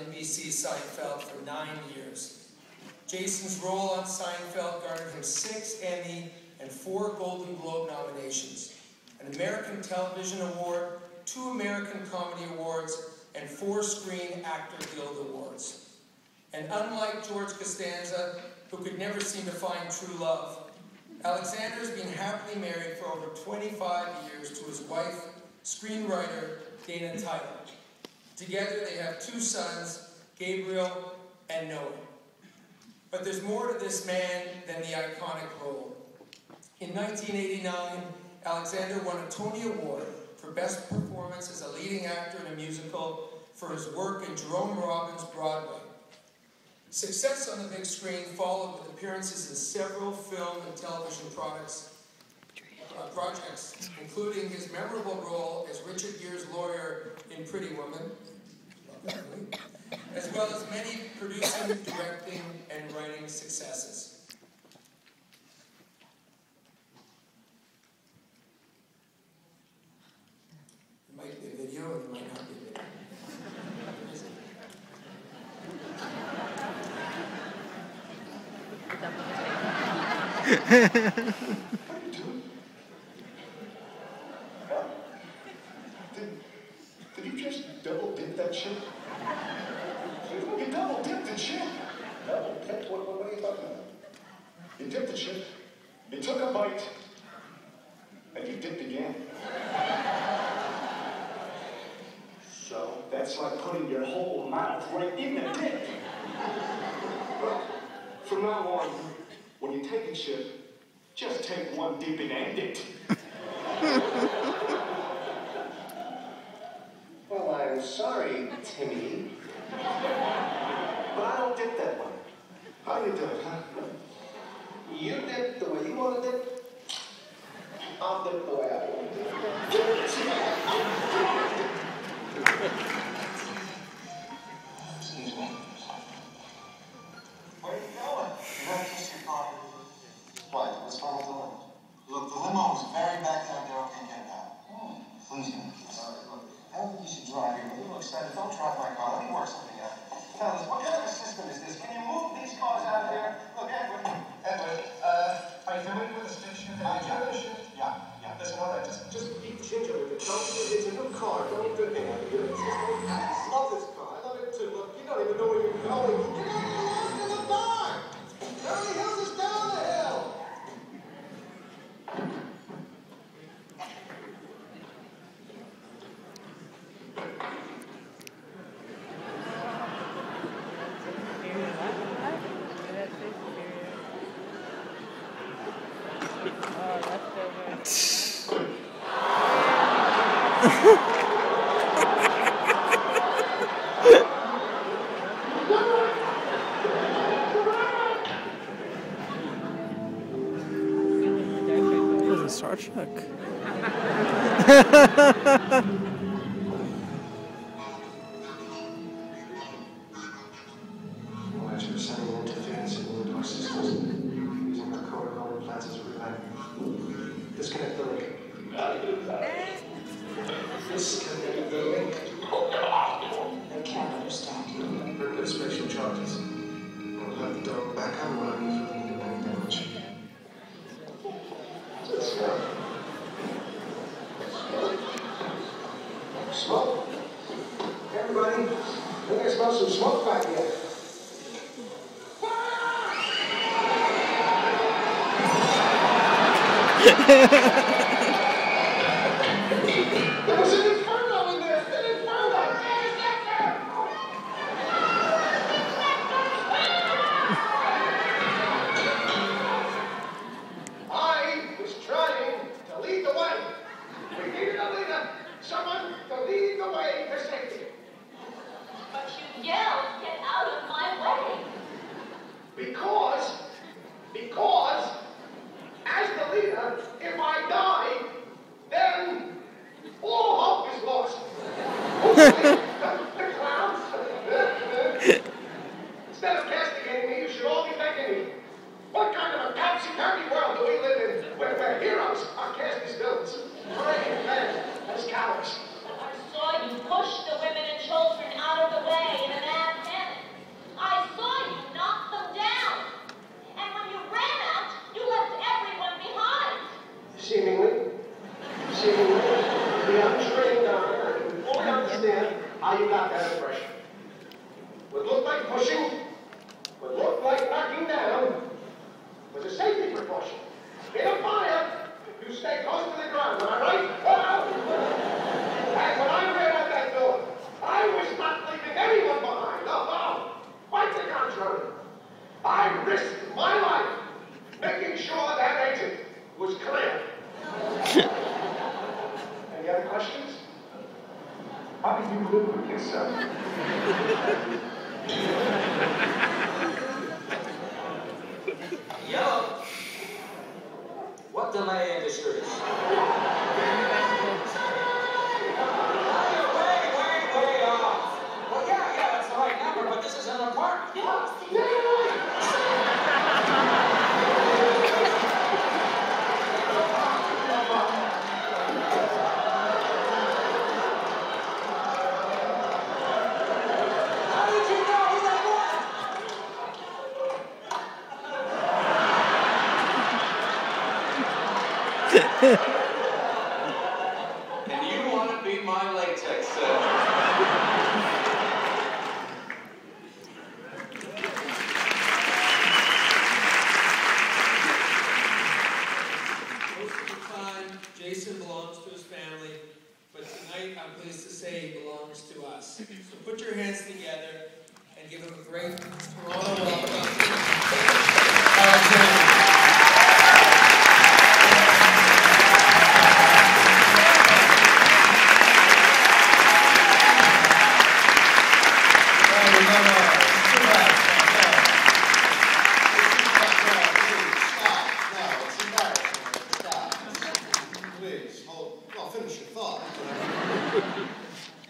NBC's Seinfeld for 9 years. Jason's role on Seinfeld garnered him 6 Emmy and 4 Golden Globe nominations, an American Television Award, 2 American Comedy Awards, and 4 Screen Actor Guild Awards. And unlike George Costanza, who could never seem to find true love, Alexander's been happily married for over 25 years to his wife, screenwriter Dana Tyler. Together they have 2 sons, Gabriel and Noah. But there's more to this man than the iconic role. In 1989, Alexander won a Tony Award for Best Performance as a leading actor in a musical for his work in Jerome Robbins' Broadway. Success on the big screen followed with appearances in several film and television projects, including his memorable role as Richard Gere's lawyer in Pretty Woman, as well as many producing, directing, and writing successes. There might be a video, and there might not be a video. What are you doing? What? Did you just double dip that shit? You double dipped the chip. Double dipped? What are you talking about? You dipped the chip, you took a bite, and you dipped again. So that's like putting your whole mouth right in the dip. Well, from now on, when you take a chip, just take one dip and end it. Well, I'm sorry, Timmy, but I don't dip that way. How you do it, huh? You dip the way you want to dip. I'll dip the way I want to dip. Excuse me. Where are you going? You gotta kiss your car. What? What's wrong with the limo? Look, the limo is very back there. They're okay, get it out. Please give me a kiss. All right, look. I don't think you should drive here. You're a little excited. Don't drive my car. Let me work something out. Fellas, what kind of a system is this? Can you move these cars out of here? Look, Edward. Are you familiar with the station? Yeah. Listen, all right, just be ginger with it. It's a new car. Don't do it. I love this car. I love it too. Look, you don't even know where you're going. You're getting lost in the dark. Beverly Hills is down the hill. This is Star Trek. You're sending interference in the door systems using the protocol implants as a prevent. Disconnect the link. Disconnect the link. I can't understand you. Permanent spatial charges. We'll have the dog back on running for the independent damage. Let's go. Smoke? Everybody, I think I smell some smoke back here. There was an inferno in there! An inferno! I was trying to lead the way. We needed a leader. Someone to lead the way to safety. But you yelled, "Get out of my way!" Because, as the leader, if I die, then all hope is lost. The clowns. Instead of castigating me, you should all be thanking me. What kind of a topsy-turvy world do we live in where heroes are cast as villains? Brave men as cowards. I saw you push the women and children out of the way in an ad like pushing, what looked like knocking down, was a safety precaution. In a fire, you stay close to the ground, am I right? And when I ran out that door, I was not leaving anyone behind. No. Quite the contrary. I risked my life making sure that exit was clear. Any other questions? How do you live with yourself? Yellow. What delay industries? Way off. Well, yeah, that's the right number, but this is an apartment. How did you know who that was? And you want to be my latex Most of the time, Jason belongs to his family, but tonight I'm pleased to say he belongs to us. So put your hands together and give him a great Toronto welcome. Alexander.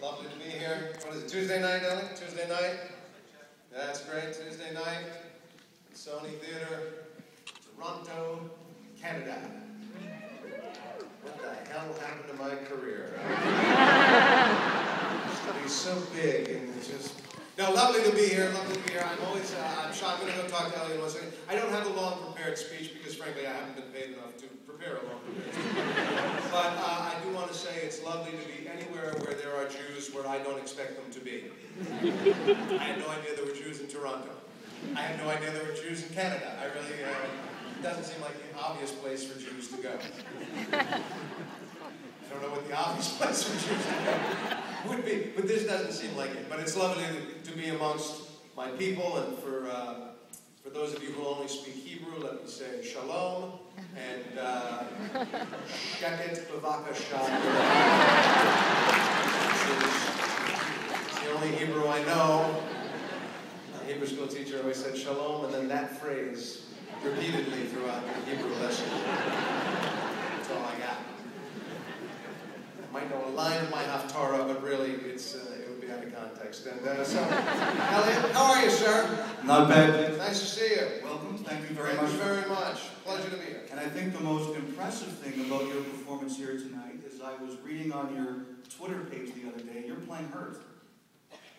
Lovely to be here. What is it, Tuesday night, darling? Tuesday night? That's great, Tuesday night. Sony Theater, Toronto, Canada. What the hell happened to my career? Used to be so big and just... No, lovely to be here, lovely to be here. I'm always, I'm shy. I'm going to go talk to Elliot in 1 second. I don't have a long prepared speech because, frankly, I haven't been paid enough to prepare a long prepared speech. But I do want to say it's lovely to be anywhere where there are Jews where I don't expect them to be. I had no idea there were Jews in Toronto. I had no idea there were Jews in Canada. I really, it doesn't seem like the obvious place for Jews to go. I don't know what the obvious place for Jews to go would be, but this doesn't seem like it. But it's lovely to be amongst my people, and for those of you who only speak Hebrew, let me say shalom, and sheket b'vakasha. It's the only Hebrew I know. My Hebrew school teacher always said shalom, and then that phrase repeatedly throughout the Hebrew lesson. That's all I got. I might know a line of my Haftarah, but really, it would be out of context. And so, Elliot, how are you, sir? Not bad. Nice to see you. Welcome. Thank you very much. Thank you very much. Pleasure to be here. And I think the most impressive thing about your performance here tonight is I was reading on your Twitter page the other day, you're playing Hurt.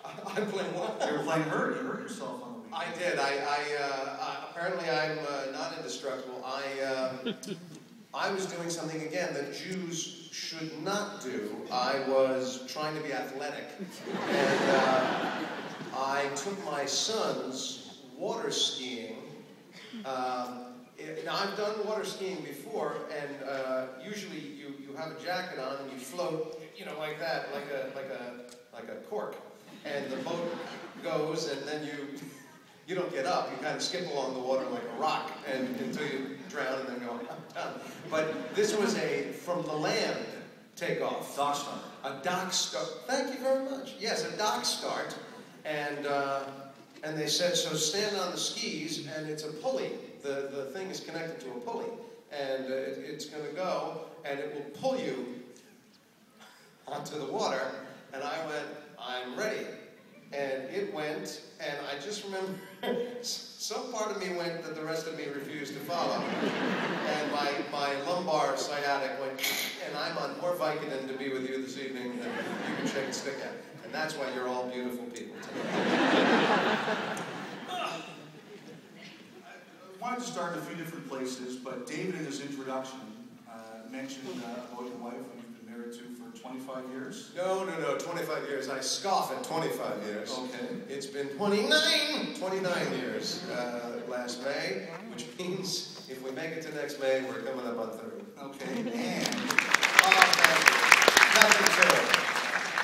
I'm playing what? You were playing Hurt. You hurt yourself on the weekend. I did. Apparently I'm not indestructible. I was doing something, again, that Jews should not do. I was trying to be athletic. And I took my son's water skiing. Now, I've done water skiing before, and usually you have a jacket on and you float, you know, like that, like a cork. And the boat goes, and then you don't get up. You kind of skip along the water like a rock, and until you drown and then go down. But this was a from the land takeoff. Dock start. A dock start. Thank you very much. Yes, a dock start. And they said, so stand on the skis, and it's a pulley. The thing is connected to a pulley, and it's going to go, and it will pull you onto the water. And I went, I'm ready. And it went, and I just remember, some part of me went that the rest of me refused to follow. And my lumbar sciatic went, and I'm on more Vicodin to be with you this evening than you can shake a stick at. And that's why you're all beautiful people tonight. I wanted to start in a few different places, but David in his introduction mentioned about your wife, and you've been married married to for 25 years? No, 25 years. I scoff at 25 years. Okay. It's been 29 years last May, which means if we make it to next May, we're coming up on 30. Okay, and... Nothing to it.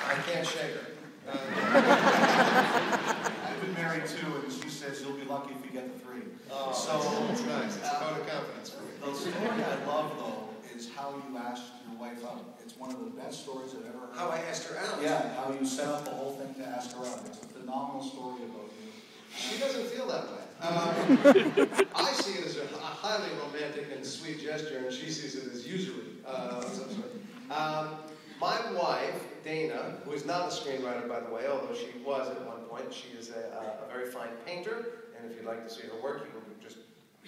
I can't shake her. I've been married too, and she says you'll be lucky if you get the 3. Oh, so it's nice. It's a vote of confidence for me. The story I love, though, is how you asked your wife out. It's one of the best stories I've ever heard. How I asked her out? Yeah, how you set up the whole thing to ask her out. It's a phenomenal story about you. She doesn't feel that way. I see it as a highly romantic and sweet gesture, and she sees it as usury of some sort. My wife, Dana, who is not a screenwriter, by the way, although she was at one point, she is a very fine painter, and if you'd like to see her work, you can just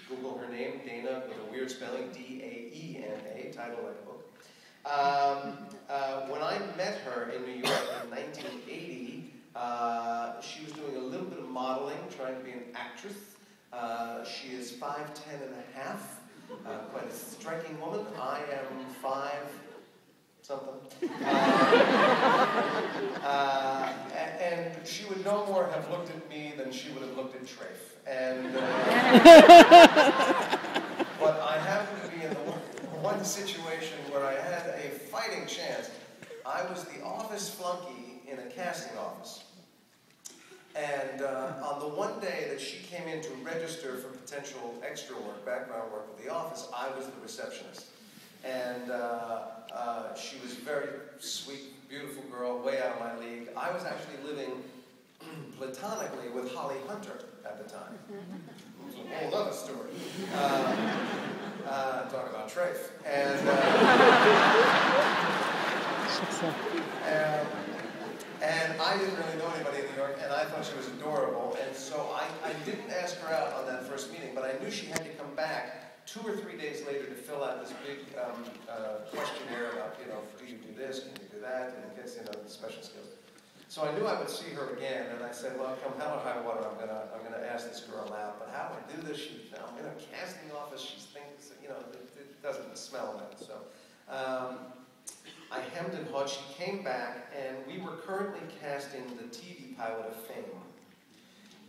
Google her name, Dana, with a weird spelling, D-A-E-N-A, title like a book. When I met her in New York in 1980, she was doing a little bit of modeling, trying to be an actress. She is 5'10" and a half, quite a striking woman. I am 5 something. And she would no more have looked at me than she would have looked at Trafe. And but I happened to be in the one situation where I had a fighting chance. I was the office flunky in a casting office. And on the one day that she came in to register for potential extra work, background work with the office, I was the receptionist. And she was a very sweet, beautiful girl, way out of my league. I was actually living platonically with Holly Hunter at the time. It was a whole other story. Talk about Trafe. And I didn't really know anybody in New York, and I thought she was adorable. And so I didn't ask her out on that first meeting, but I knew she had to come back 2 or 3 days later to fill out this big questionnaire about, do you do this, can you do that, and it gets, the special skills. So I knew I would see her again, and I said, well, come hell or high water, I'm gonna ask this girl out. But how do I do this? I'm in a casting office. She thinks, it doesn't smell right. So I hemmed and hawed. She came back, and we were currently casting the TV pilot of Fame.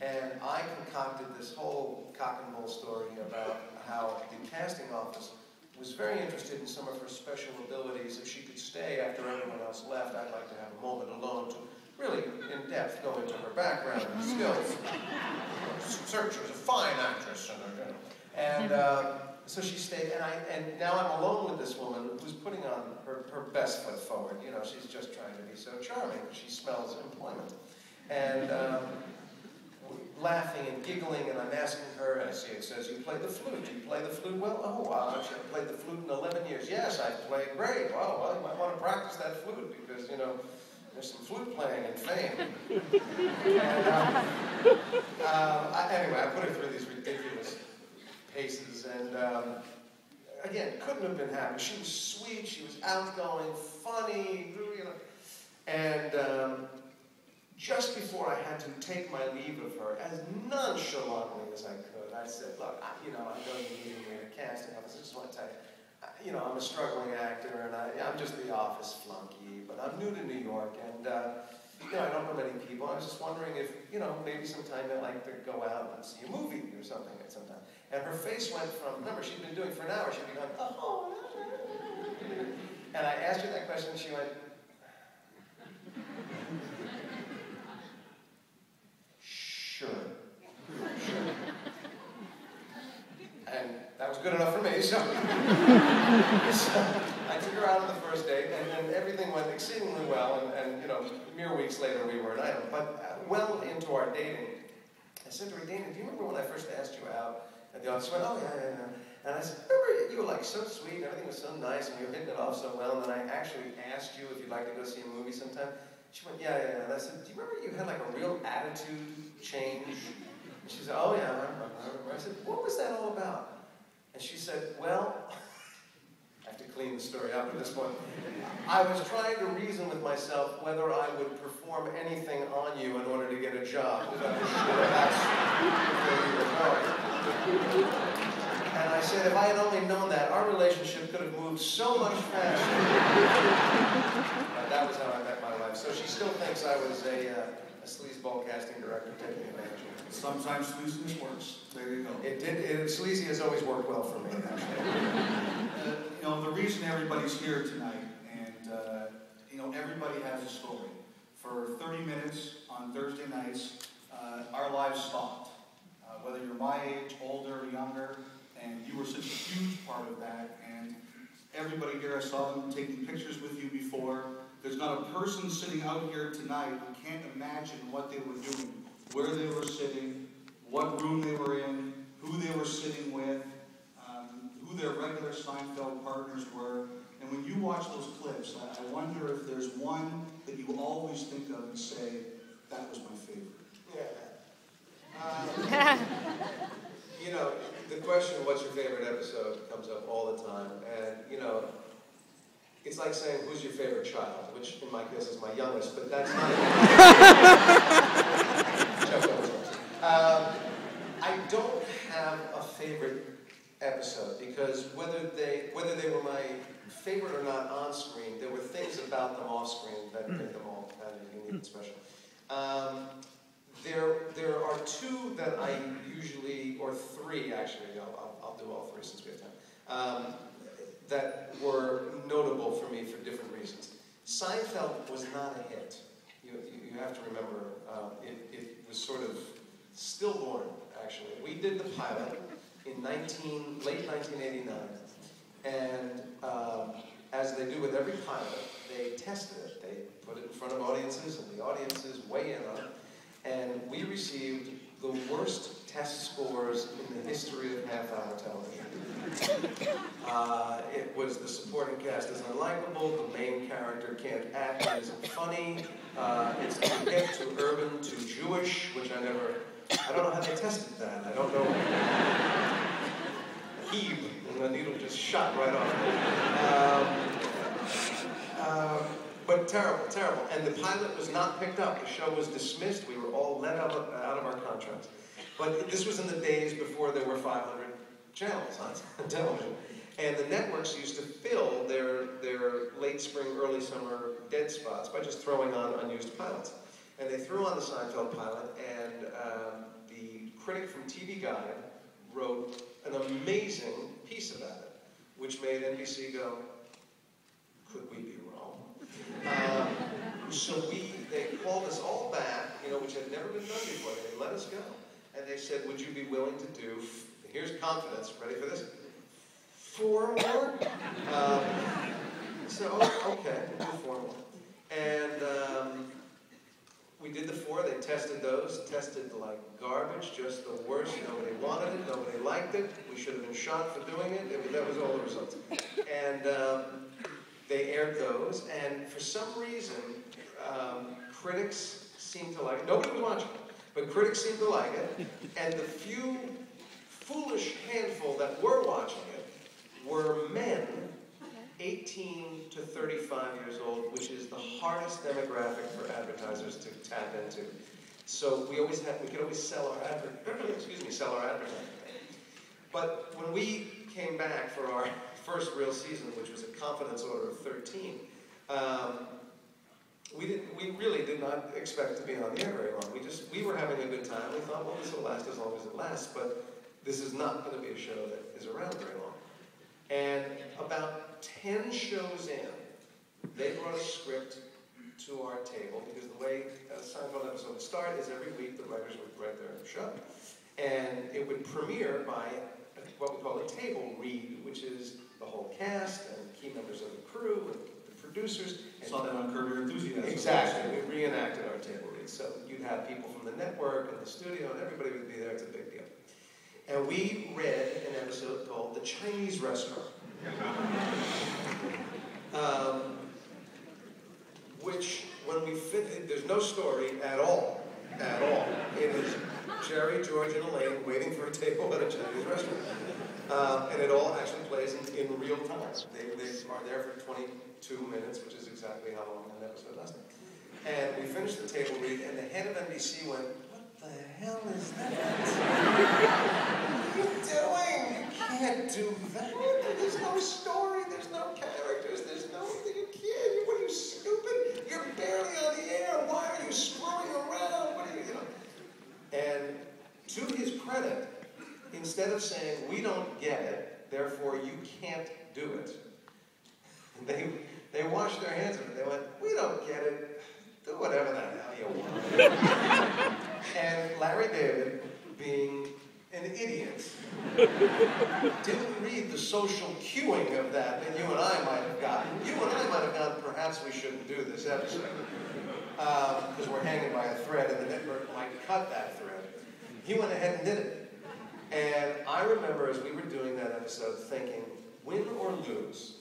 And I concocted this whole cock and bull story about how the casting office was very interested in some of her special abilities. If she could stay after everyone else left, I'd like to have a moment alone to really, in depth, go into her background and skills. Search was a fine actress, and so she stayed. And now I'm alone with this woman who's putting on her best foot forward. She's just trying to be so charming. She smells employment, and laughing and giggling, and I'm asking her, and I see it says, you play the flute. Do you play the flute well? Oh, I've played the flute in 11 years. Yes, I've played great. Wow, well, you might want to practice that flute because, there's some flute playing in Fame. And, anyway, I put her through these ridiculous paces, and again, couldn't have been happier. She was sweet, she was outgoing, funny, and just before I had to take my leave of her, as nonchalantly as I could, I said, look, I know you need me in a casting office. I just want to tell you, I'm a struggling actor, and I'm just the office flunky, but I'm new to New York, and I don't know many people. I was just wondering if, maybe sometime I'd like to go out and see a movie or something at some time. And her face went from, remember, she'd been doing it for an hour, she'd be going, oh. And I asked her that question, and she went, Sure. And that was good enough for me, so I took her out on the first date, and then everything went exceedingly well, and mere weeks later we were an item. But well into our dating, I said to her, Dana, do you remember when I first asked you out at the office? She went, oh, yeah. And I said, remember, you were so sweet, and everything was so nice, and you were hitting it off so well, and then I actually asked you if you'd like to go see a movie sometime. She went, yeah. And I said, do you remember you had a real attitude change? And she said, oh yeah, I remember. I said, what was that all about? And she said, well, I have to clean the story up at this point. I was trying to reason with myself whether I would perform anything on you in order to get a job, because I was sure that's where you were going. And I said, if I had only known that, our relationship could have moved so much faster. But that was how I met my wife. So she still thinks I was a sleazeball casting director taking advantage of it. Sometimes sleaziness works. There you go. It did. Sleazy has always worked well for me, actually. You know, the reason everybody's here tonight, and you know, everybody has a story. For 30 minutes on Thursday nights, our lives stopped. Whether you're my age, older, younger, and you were such a huge part of that. And everybody here, I saw them taking pictures with you before. There's not a person sitting out here tonight who can't imagine what they were doing, where they were sitting, what room they were in, who they were sitting with, who their regular Seinfeld partners were. And when you watch those clips, I wonder if there's one that you always think of and say, that was my favorite. Yeah. You know, the question, what's your favorite episode, comes up all the time. And, you know, it's like saying, who's your favorite child? Which, in my case, is my youngest, but that's not I don't have a favorite episode, because whether they were my favorite or not on screen, there were things about them off screen that made them all kind of unique and special. There are two that I usually, or three actually, I'll do all three since we have time, that were notable for me for different reasons. Seinfeld was not a hit. You have to remember, it was sort of stillborn, actually. We did the pilot in late 1989, and as they do with every pilot, they tested it. They put it in front of audiences, and the audiences weigh in on it. And we received the worst test scores in the history of half-hour television. It was the supporting cast is unlikable, the main character can't act and isn't funny, it's too hip, too urban, too Jewish, which I don't know how they tested that. I don't know. Heave, and the needle just shot right off. But terrible, terrible. And the pilot was not picked up. The show was dismissed. We were all let out of our contracts. But this was in the days before there were 500 channels on television. And the networks used to fill their late spring, early summer dead spots by just throwing on unused pilots. And they threw on the Seinfeld pilot, and the critic from TV Guide wrote an amazing piece about it, which made NBC go, could we be wrong? So they called us all back, which had never been done before. They let us go. And they said, would you be willing to do, here's confidence, ready for this? 4 more? So, okay, we'll do 4 more. And we did the 4, they tested those, tested like garbage, just the worst. Nobody wanted it, nobody liked it. We should have been shot for doing it. That was all the results. And they aired those, and for some reason, critics seemed to like it. Nobody was watching it, but critics seemed to like it. And the few foolish handful that were watching it were men 18 to 35 years old, which is the hardest demographic for advertisers to tap into. So we could always sell our advertising. But when we came back for our first real season, which was a confidence order of 13, we really did not expect to be on the air very long. We were having a good time. We thought, well, this will last as long as it lasts, but this is not going to be a show that is around very long. And about 10 shows in, they brought a script to our table, because the way a Seinfeld episode would start is every week the writers would write their show. And it would premiere by what we call a table read, which is the whole cast and key members of the crew and the producers. Saw that on Curb Your Enthusiasm. Exactly. We reenacted our table read. So you'd have people from the network and the studio, and everybody would be there. It's a big deal. And we read an episode called The Chinese Restaurant. Which, when we fit, there's no story at all. At all. It is Jerry, George, and Elaine waiting for a table at a Chinese restaurant. And it all actually plays in real time. They are there for 22 minutes, which is exactly how long an episode lasted. And we finished the table read, and the head of NBC went, what the hell is that? What are you doing? You can't to his credit, instead of saying, we don't get it, therefore you can't do it, they washed their hands of it. They went, we don't get it, do whatever the hell you want. And Larry David, being an idiot, didn't read the social cueing of that you and I might have gotten. You and I might have gone, perhaps we shouldn't do this episode. Because we're hanging by a thread and the network might cut that thread. He went ahead and did it. And I remember as we were doing that episode thinking, win or lose,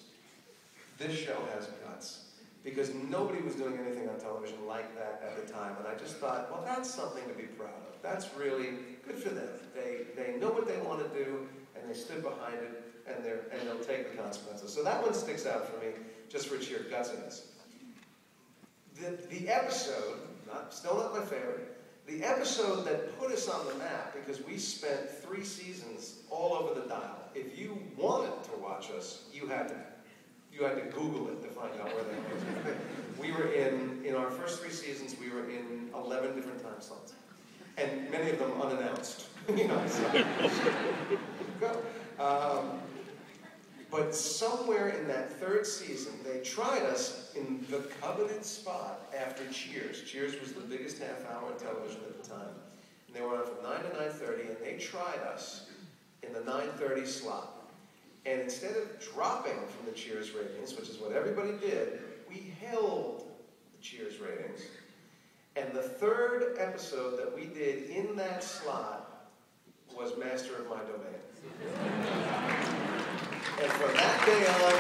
this show has guts. Because nobody was doing anything on television like that at the time. And I just thought, well, that's something to be proud of. That's really good for them. They know what they want to do, and they stood behind it, and they'll take the consequences. So that one sticks out for me, just for sheer gutsiness. The episode, still not my favorite, the episode that put us on the map, because we spent 3 seasons all over the dial. If you wanted to watch us, you had to Google it to find out where they were. We were in our first 3 seasons, we were in 11 different time slots. And many of them unannounced. You know, so go. But somewhere in that 3rd season, they tried us in the coveted spot after Cheers. Cheers was the biggest half-hour on television at the time. And they were on from 9 to 9:30, and they tried us in the 9:30 slot. And instead of dropping from the Cheers ratings, which is what everybody did, we held the Cheers ratings. And the 3rd episode that we did in that slot was Master of My Domain. And from that day on,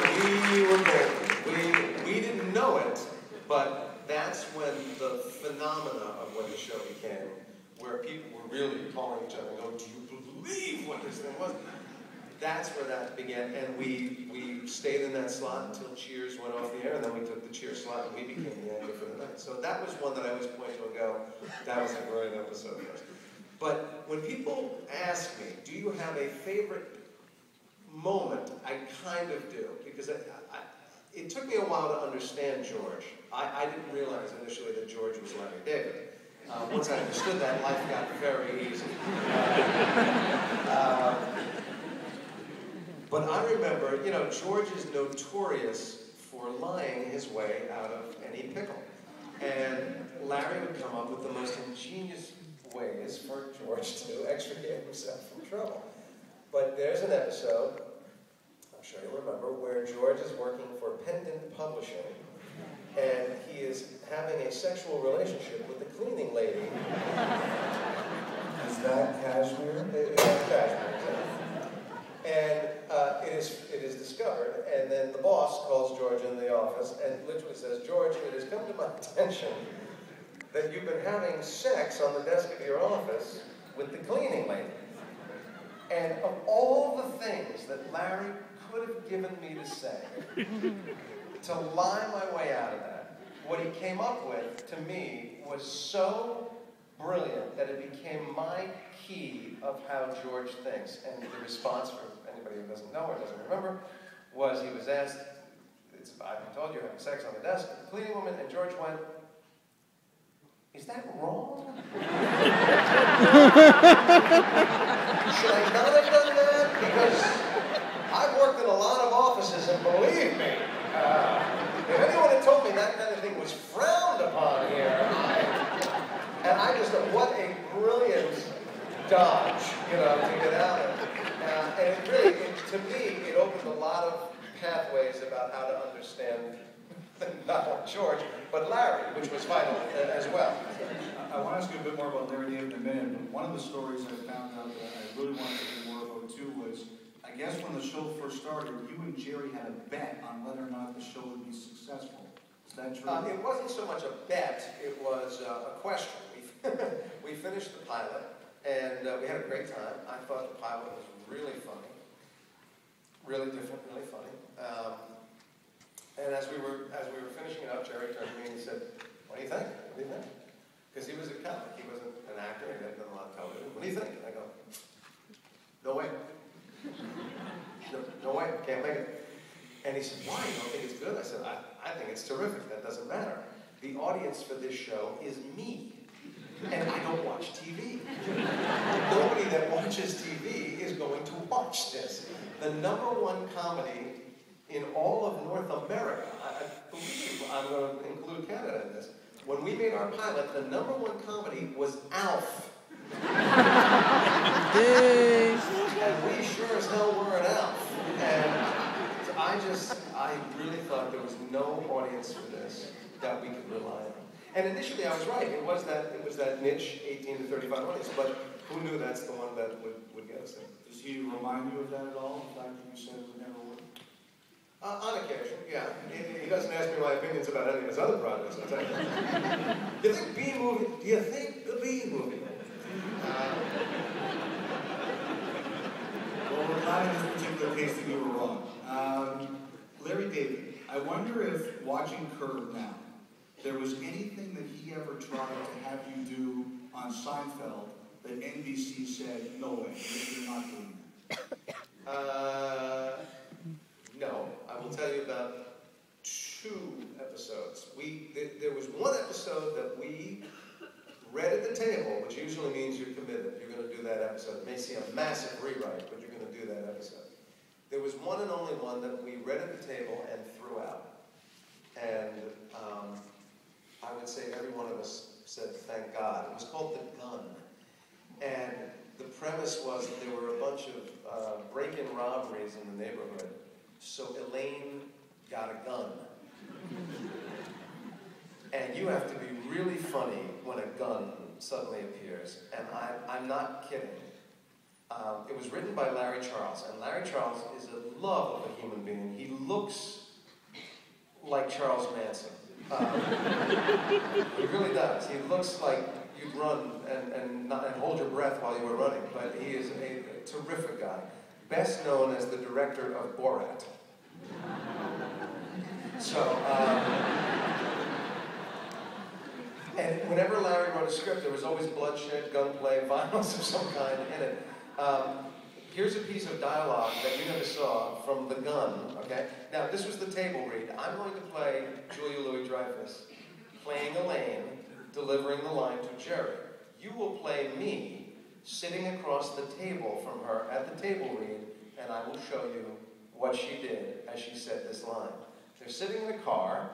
we were golden. We didn't know it, but that's when the phenomena of what the show became, where people were really calling each other and going, do you believe what this thing was? That's where that began, and we stayed in that slot until Cheers went off the air, and then we took the Cheers slot, and we became the anchor for the night. So that was one that I always point to and go, that was a great episode for us. But when people ask me, do you have a favorite moment, I kind of do, because it took me a while to understand George. I didn't realize initially that George was Larry David. Once I understood that, life got very easy. But I remember, you know, George is notorious for lying his way out of any pickle. And Larry would come up with the most ingenious ways for George to extricate himself from trouble. But there's an episode, I'm sure you'll remember, where George is working for Pendant Publishing, and he is having a sexual relationship with the cleaning lady. Is that cashmere? It is cashmere, exactly. And it is discovered, and then the boss calls George in the office and literally says, George, it has come to my attention that you've been having sex on the desk of your office with the cleaning lady. And of all the things that Larry could have given me to say, to lie my way out of that, what he came up with, to me, was so brilliant that it became my key of how George thinks. And the response from anybody who doesn't know or doesn't remember was he was asked, I've told you you're having sex on the desk with the cleaning woman, and George went, is that wrong? Should I not have done that? Because I've worked in a lot of offices, and believe me, if anyone had told me that kind of thing was frowned upon here, and I just thought, what a brilliant dodge, you know, to get out of it. And it really, to me, it opened a lot of pathways about how to understand not only George, but Larry, which was vital as well. I want to ask you a bit more about Larry David in a minute, but one of the stories I found out that I really wanted to hear more about too was, I guess when the show first started, you and Jerry had a bet on whether or not the show would be successful. Is that true? It wasn't so much a bet, it was a question. We finished the pilot, and we had a great time. I thought the pilot was really funny, really different, really funny. And as we were finishing it up, Jerry turned to me and he said, what do you think? What do you think? Because he was a comic. He wasn't an actor. He hadn't done a lot of television. What do you think? And I go, no way. No way. Can't make it. And he said, why? You don't think it's good? I said, I think it's terrific. That doesn't matter. The audience for this show is me. And I don't watch TV. No watches TV is going to watch this. The #1 comedy in all of North America. I believe I'm going to include Canada in this. When we made our pilot, the #1 comedy was Alf. And we sure as hell were an Alf. And I really thought there was no audience for this that we could rely on. And initially I was right. It was that niche 18 to 35 audience, but who knew that's the one that would get us there? Does he remind you of that at all? The fact that you said it would never work? On occasion, yeah. He doesn't ask me my opinions about any of his other projects, I'll tell you. Do you think the Bee Movie? Well, we're glad in this particular case that you were wrong. Larry David, I wonder if watching Curb now, there was anything that he ever tried to have you do on Seinfeld that NBC said, no way, you're not doing that? No. I will tell you about 2 episodes. There was one episode that we read at the table, which usually means you're committed. You're going to do that episode. It may see a massive rewrite, but you're going to do that episode. There was one and only one that we read at the table and threw out. And I would say every one of us said, thank God. It was called The Gun. And the premise was that there were a bunch of break-in robberies in the neighborhood. So Elaine got a gun. And you have to be really funny when a gun suddenly appears. And I'm not kidding. It was written by Larry Charles. And Larry Charles is a love of a human being. He looks like Charles Manson. He really does. He looks like you'd run and hold your breath while you were running. But he is a terrific guy. Best known as the director of Borat. So, and whenever Larry wrote a script, there was always bloodshed, gunplay, violence of some kind in it. Here's a piece of dialogue that you never saw from The Gun, okay? Now, this was the table read. I'm going to play Julia Louis-Dreyfus, playing Elaine, delivering the line to Jerry. You will play me, sitting across the table from her at the table read, and I will show you what she did as she said this line. They're sitting in the car,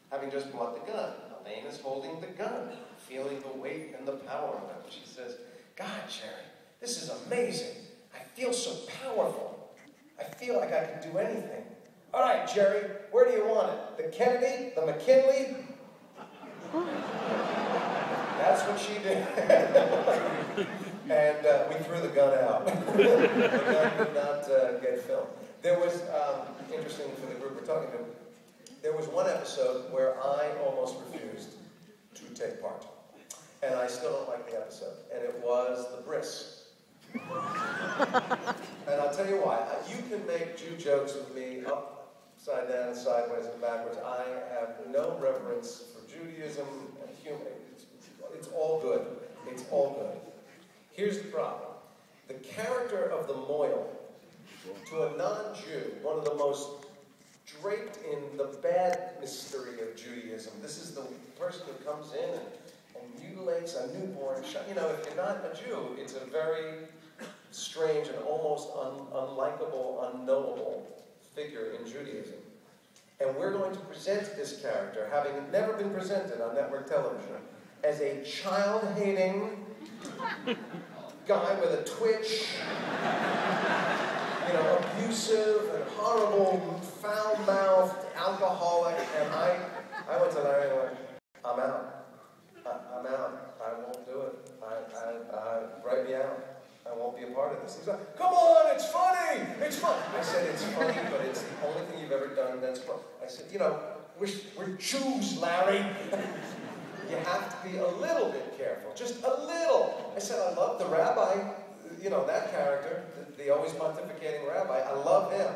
having just bought the gun. Elaine is holding the gun, feeling the weight and the power of it. She says, God, Jerry, this is amazing. I feel so powerful. I feel like I can do anything. All right, Jerry, where do you want it? The Kennedy? The McKinley? That's what she did. And we threw the gun out. The gun did not get filmed. There was, interesting for the group we're talking to, there was one episode where I almost refused to take part. And I still don't like the episode. And it was The Briss. And I'll tell you why. You can make Jew jokes with me upside down, sideways, and backwards. I have no reverence for Judaism and human. It's all good. It's all good. Here's the problem. The character of the Moyle, to a non-Jew, one of the most draped in the bad mystery of Judaism. This is the person who comes in and mutilates a newborn child. You know, if you're not a Jew, it's a very strange and almost unlikable, unknowable figure in Judaism. And we're going to present this character, having never been presented on network television, as a child-hating guy with a twitch, you know, abusive and horrible, foul-mouthed, alcoholic. And I went to Larry and I went, I'm out. I'm out. I won't do it. Write me out. I won't be a part of this. He's like, come on, it's funny. It's fun. I said, it's funny, but it's the only thing you've ever done that's fun. I said, you know, we're Jews, Larry. You have to be a little bit careful, just a little. I said, I love the rabbi, you know, that character, the always pontificating rabbi. I love him,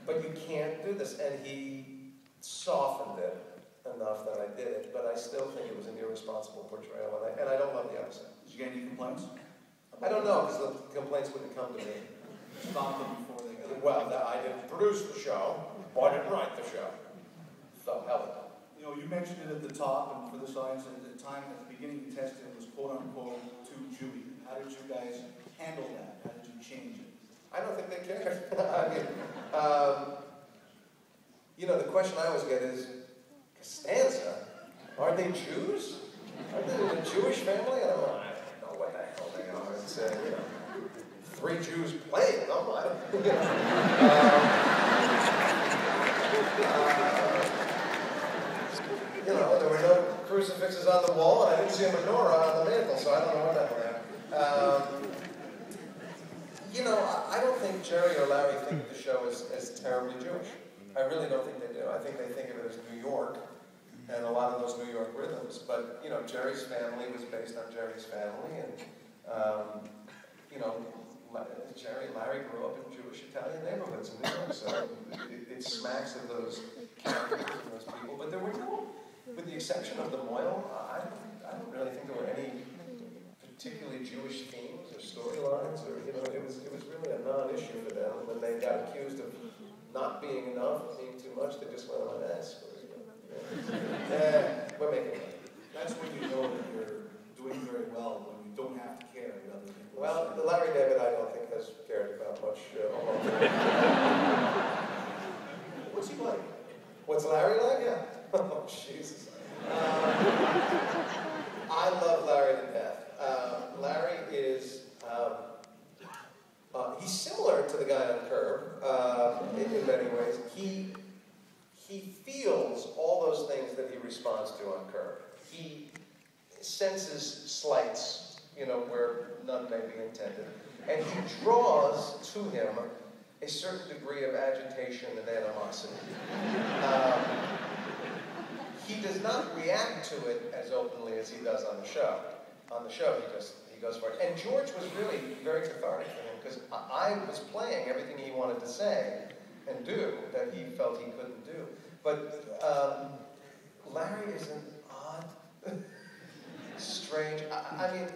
but you can't do this. And he softened it enough that I did it, but I still think it was an irresponsible portrayal, and I don't love the episode. Did you get any complaints? I don't know, because the complaints wouldn't come to me. Stop them before they go. Well, I didn't produce the show, or I didn't write the show. So, hell of it. You know, you mentioned it at the top, and for this audience, at the time, at the beginning, you tested it was quote-unquote too Jewy. How did you guys handle that? How change it? I don't think they care. I mean, you know, the question I always get is, Costanza? Are they Jews? Are they in a Jewish family? And I'm like, I don't know what the hell they are. It's, you know, 3 Jews playing them. I don't, you know. You know, there were no crucifixes on the wall, and I didn't see a menorah on the mantle, so I don't know what that was. You know, I don't think Jerry or Larry think the show is terribly Jewish. I really don't think they do. I think they think of it as New York, and a lot of those New York rhythms. But, you know, Jerry's family was based on Jerry's family, and, you know, Larry grew up in Jewish Italian neighborhoods in New York, so it smacks of those characters and those people. But there were no, with the exception of the Moyle, I don't really think there were any particularly Jewish themes or storylines, or, you know, it was really a non-issue for them. When they got accused of not being enough, being too much, they just went on and asked. We're making money. That's when you know that you're doing very well, when you don't have to care what other people Well, say. Larry David, I don't think has cared about much. What's he like? What's Larry like? Yeah. Oh, Jesus. I love Larry to death. Larry is, he's similar to the guy on Curb in many ways. He feels all those things that he responds to on Curb. He senses slights, you know, where none may be intended. And he draws to him a certain degree of agitation and animosity. He does not react to it as openly as he does on the show. On the show, he goes for it. And George was really very cathartic for him, because I was playing everything he wanted to say and do that he felt he couldn't do. But Larry is an odd, strange, I mean,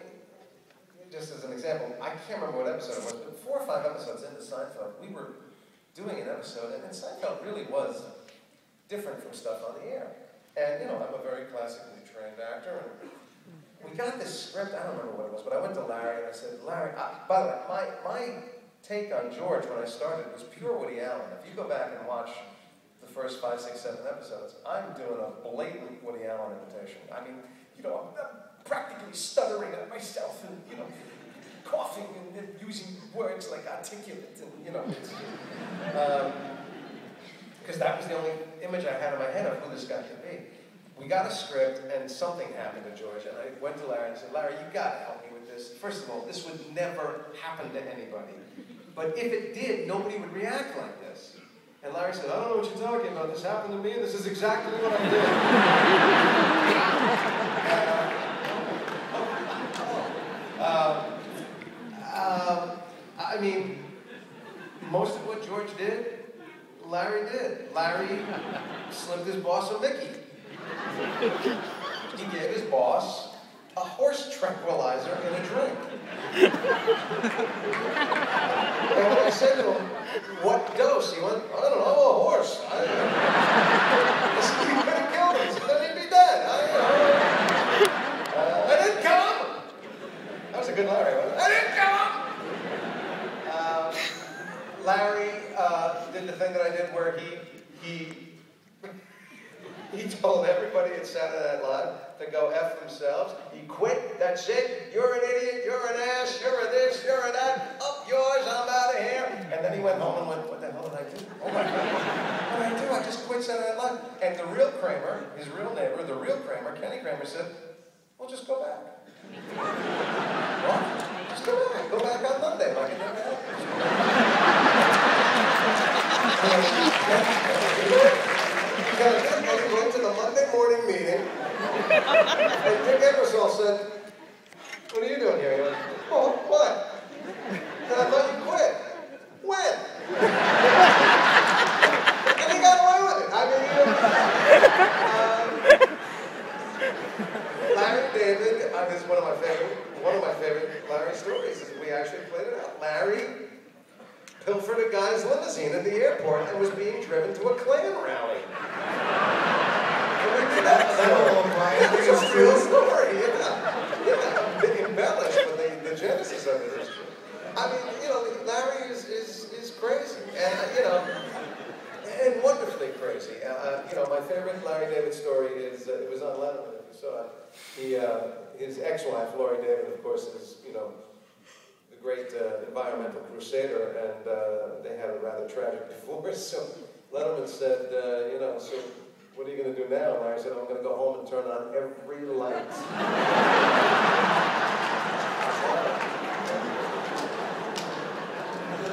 just as an example, I can't remember what episode it was, but 4 or 5 episodes into Seinfeld, we were doing an episode, and Seinfeld really was different from stuff on the air. And, you know, I'm a very classically trained actor, and we got this script, I don't remember what it was, but I went to Larry and I said, Larry, by the way, my take on George when I started was pure Woody Allen. If you go back and watch the first 5, 6, 7 episodes, I'm doing a blatant Woody Allen imitation. I mean, you know, I'm practically stuttering at myself and, you know, coughing and using words like articulate and, you know, because that was the only image I had in my head of who this guy could be. We got a script, and something happened to George, and I went to Larry and said, Larry, you gotta help me with this. First of all, this would never happen to anybody. But if it did, nobody would react like this. And Larry said, I don't know what you're talking about. This happened to me, and this is exactly what I did. I mean, most of what George did, Larry did. Larry slipped his boss a Mickey. He gave his boss a horse tranquilizer in a drink. And when I said to him, what dose? He went, I don't know, a horse. I said, you could have killed him. He said, then he'd be dead. I didn't kill him. That was a good Larry, wasn't it? I didn't kill him. Larry did the thing that I did where he told everybody at Saturday Night Live to go F themselves. He quit, that's it. You're an idiot, you're an ass, you're a this, you're a that. Up yours, I'm out of here. And then he went home and went, what the hell did I do? Oh my God, what did I do? I just quit Saturday Night Live. And the real Kramer, his real neighbor, the real Kramer, Kenny Kramer, said, well, just go back. What? Just go back. Go back on Monday like it never happened. He went to the Monday morning meeting, and Dick Ebersol said, what are you doing here? He went, oh, what? And I thought you quit. When? And he got away with it. I mean, Larry David, this is one of my favorite Larry stories, is we actually played it out. Larry pilfered a guy's limousine at the airport and was being driven to a Klan rally. That's a real story. Yeah, a bit embellished, but the genesis of it is true. I mean, you know, my favorite Larry David story is, it was on Letterman, if you saw it. His ex-wife, Laurie David, of course, is, the great environmental crusader, and they had a rather tragic divorce. So Letterman said, so what are you going to do now? Larry said, I'm going to go home and turn on every light.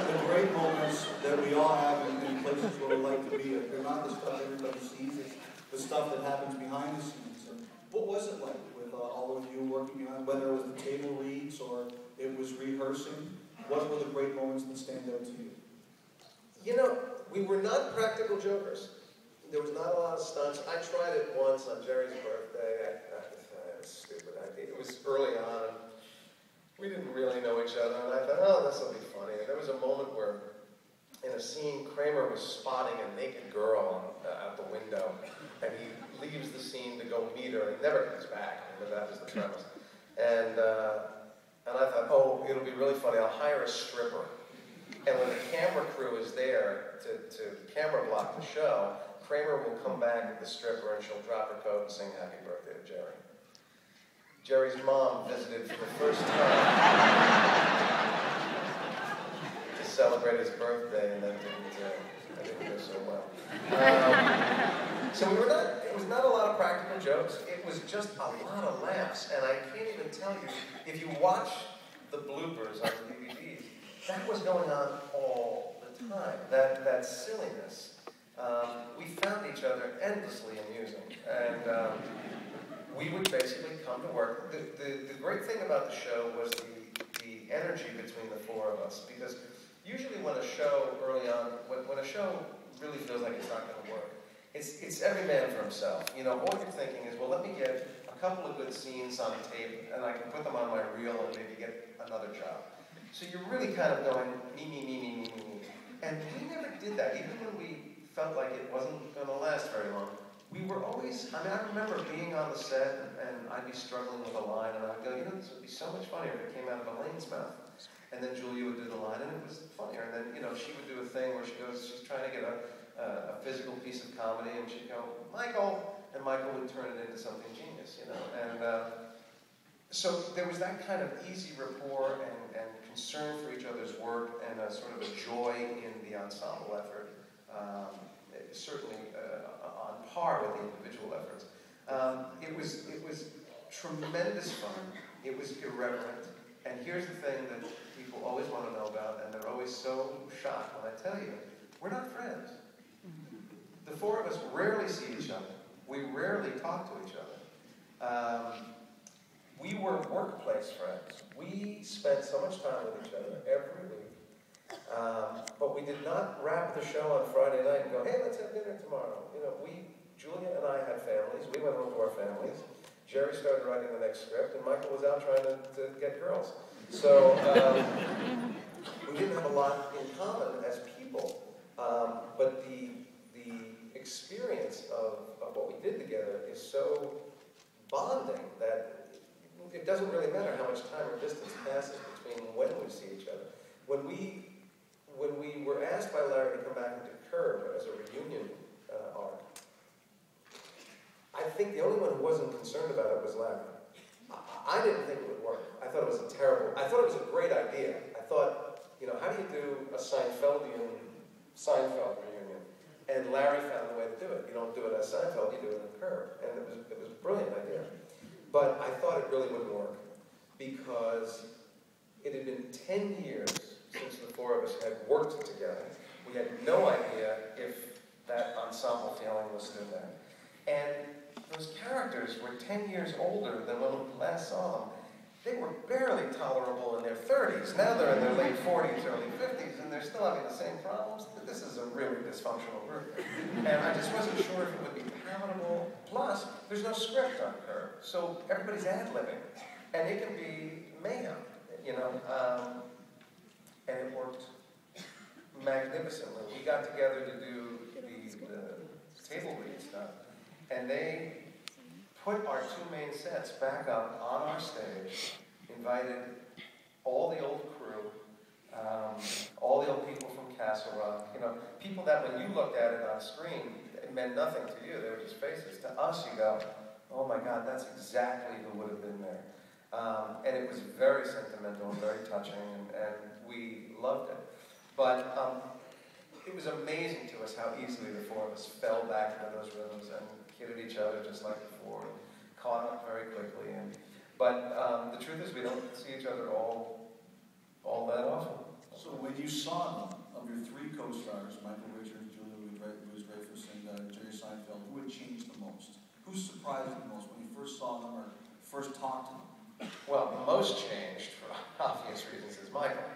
The great moments that we all have in places where we like to be, they're not the stuff everybody sees, it's the stuff that happens behind the scenes. And what was it like with all of you working behind, whether it was the table reads or it was rehearsing? What were the great moments that stand out to you? We were not practical jokers. There was not a lot of stunts. I tried it once on Jerry's birthday. It was stupid. It was early on. We didn't really know each other, and I thought, oh, this will be funny. And there was a moment where, in a scene, Kramer was spotting a naked girl out the window, and he leaves the scene to go meet her, and never comes back. That was the premise. And I thought, oh, it'll be really funny. I'll hire a stripper. And when the camera crew is there to camera block the show, Kramer will come back with the stripper, and she'll drop her coat and sing Happy Birthday to Jerry. Jerry's mom visited for the first time to celebrate his birthday, and that didn't go so well. So it was not a lot of practical jokes. It was just a lot of laughs, and I can't even tell you, if you watch the bloopers on the DVDs, that was going on all the time, that silliness. We found each other endlessly amusing, and we would basically come to work. The great thing about the show was the energy between the four of us, because usually when a show early on, when a show really feels like it's not going to work, it's every man for himself. All you're thinking is, well, let me get a couple of good scenes on tape, and I can put them on my reel and maybe get another job. So you're really kind of going, me. And we never did that, even when we felt like it wasn't going to last very long. We were always, I remember being on the set, and I'd be struggling with a line, and I'd go, this would be so much funnier if it came out of Elaine's mouth. And then Julia would do the line, and it was funnier. And then, she would do a thing where she's trying to get a physical piece of comedy, and she'd go, Michael! And Michael would turn it into something genius, And so there was that kind of easy rapport and concern for each other's work, and a sort of a joy in the ensemble effort, certainly on par with the individual efforts. It was tremendous fun. It was irreverent. And here's the thing that people always want to know about, and they're always so shocked when I tell you, we're not friends. The four of us rarely see each other. We rarely talk to each other. We were workplace friends. We spent so much time with each other every week. But we did not wrap the show on Friday night and go, hey, let's have dinner tomorrow. Julia and I had families. We went home to our families. Jerry started writing the next script, and Michael was out trying to get girls. So we didn't have a lot in common as people. But the experience of what we did together is so bonding that it doesn't really matter how much time or distance passes between when we see each other. When we were asked by Larry to come back into Curb as a reunion arc, I think the only one who wasn't concerned about it was Larry. I didn't think it would work. I thought it was a great idea. I thought, how do you do a Seinfeld reunion? And Larry found the way to do it. You don't do it as Seinfeld, you do it in Curb. And it was a brilliant idea. But I thought it really wouldn't work, because it had been 10 years since the four of us had worked together. We had no idea if that ensemble feeling was still there. And those characters were 10 years older than when we last saw them. They were barely tolerable in their 30s. Now they're in their late 40s, early 50s, and they're still having the same problems. This is a really dysfunctional group. And I just wasn't sure if it would be palatable. Plus, there's no script on Curb, so everybody's ad-libbing. And it can be mayhem, and it worked magnificently. We got together to do the table read stuff, and they put our two main sets back up on our stage, invited all the old crew, all the old people from Castle Rock, people that when you looked at it on screen, meant nothing to you. They were just faces. To us, you go, oh my God, that's exactly who would have been there. And it was very sentimental and very touching, and we loved it. But it was amazing to us how easily the four of us fell back into those rhythms and kidded each other just like before, and caught up very quickly. But the truth is, we don't see each other all that often. So when you saw them, of your three co-stars, Michael Richards, Julia Louis-Dreyfus, and Jerry Seinfeld, who had changed the most? Who surprised you the most when you first saw them or first talked to them? Well, the most changed, for obvious reasons, is Michael.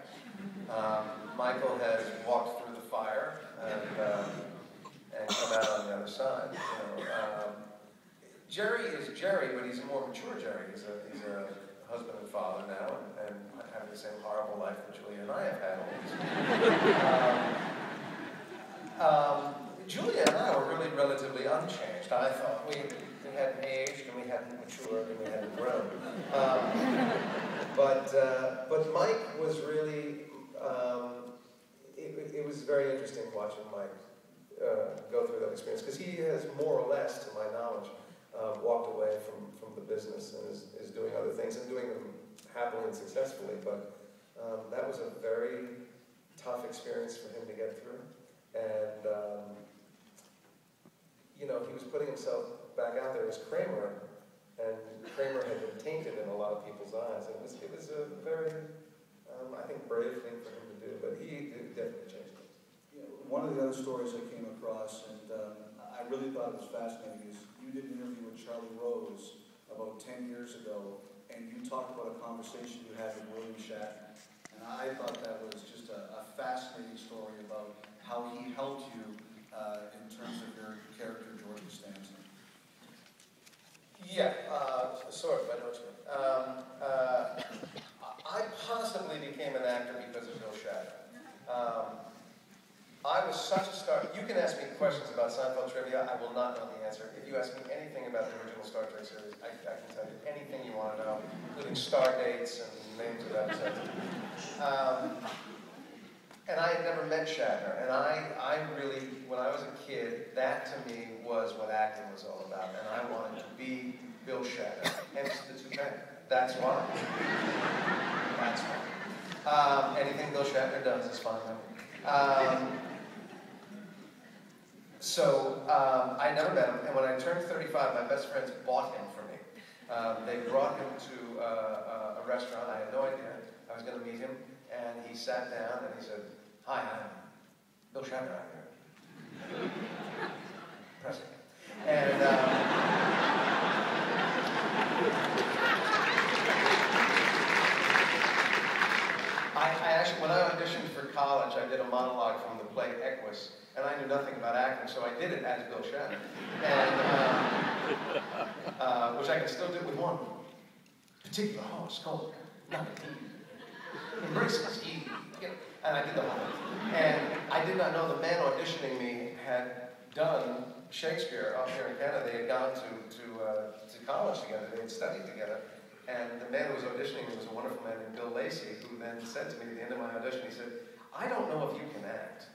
Michael has walked through the fire and come out on the other side. You know, Jerry is Jerry, but he's a more mature Jerry. He's a husband and father now, and having the same horrible life that Julia and I have had always. Julia and I were really relatively unchanged. I thought we hadn't aged, and we hadn't matured, and we hadn't grown. But Mike was really, it was very interesting watching Mike go through that experience, because he has more or less, to my knowledge, walked away from the business and is doing other things and doing them happily and successfully. But that was a very tough experience for him to get through. And, you know, he was putting himself back out there as Kramer, and Kramer had been tainted in a lot of people's eyes. And it was a very, I think, brave thing for him to do, but he definitely changed it. You know, one of the other stories I came across, and I really thought it was fascinating, is you did an interview with Charlie Rose about 10 years ago, and you talked about a conversation you had with William Shatner. And I thought that was just a fascinating story about how he helped you in terms of your character, George Costanza. Yeah, sort of, I know what you mean. I possibly became an actor because of Bill Shatner. I was such a star. You can ask me questions about Seinfeld trivia, I will not know the answer. If you ask me anything about the original Star Trek series, I can tell you anything you want to know, including star dates and names of episodes. And I had never met Shatner, and I really, when I was a kid, that to me was what acting was all about, and I wanted to be Bill Shatner, hence the toupee. That's why. That's why. Anything Bill Shatner does is fine with me. So I never met him, and when I turned 35, my best friends bought him for me. They brought him to a restaurant. I had no idea I was going to meet him, and he sat down and he said, "Hi, I'm Bill Shatner out here." President. And I actually, when I auditioned for college, I did a monologue from the play Equus, and I knew nothing about acting, so I did it as Bill Shatner, and which I can still do with one particular horse called embraces he, and I did the whole thing. And I did not know the man auditioning me had done Shakespeare up here in Canada. They had gone to college together. They had studied together. And the man who was auditioning me was a wonderful man named Bill Lacey, who then said to me at the end of my audition, he said, "I don't know if you can act,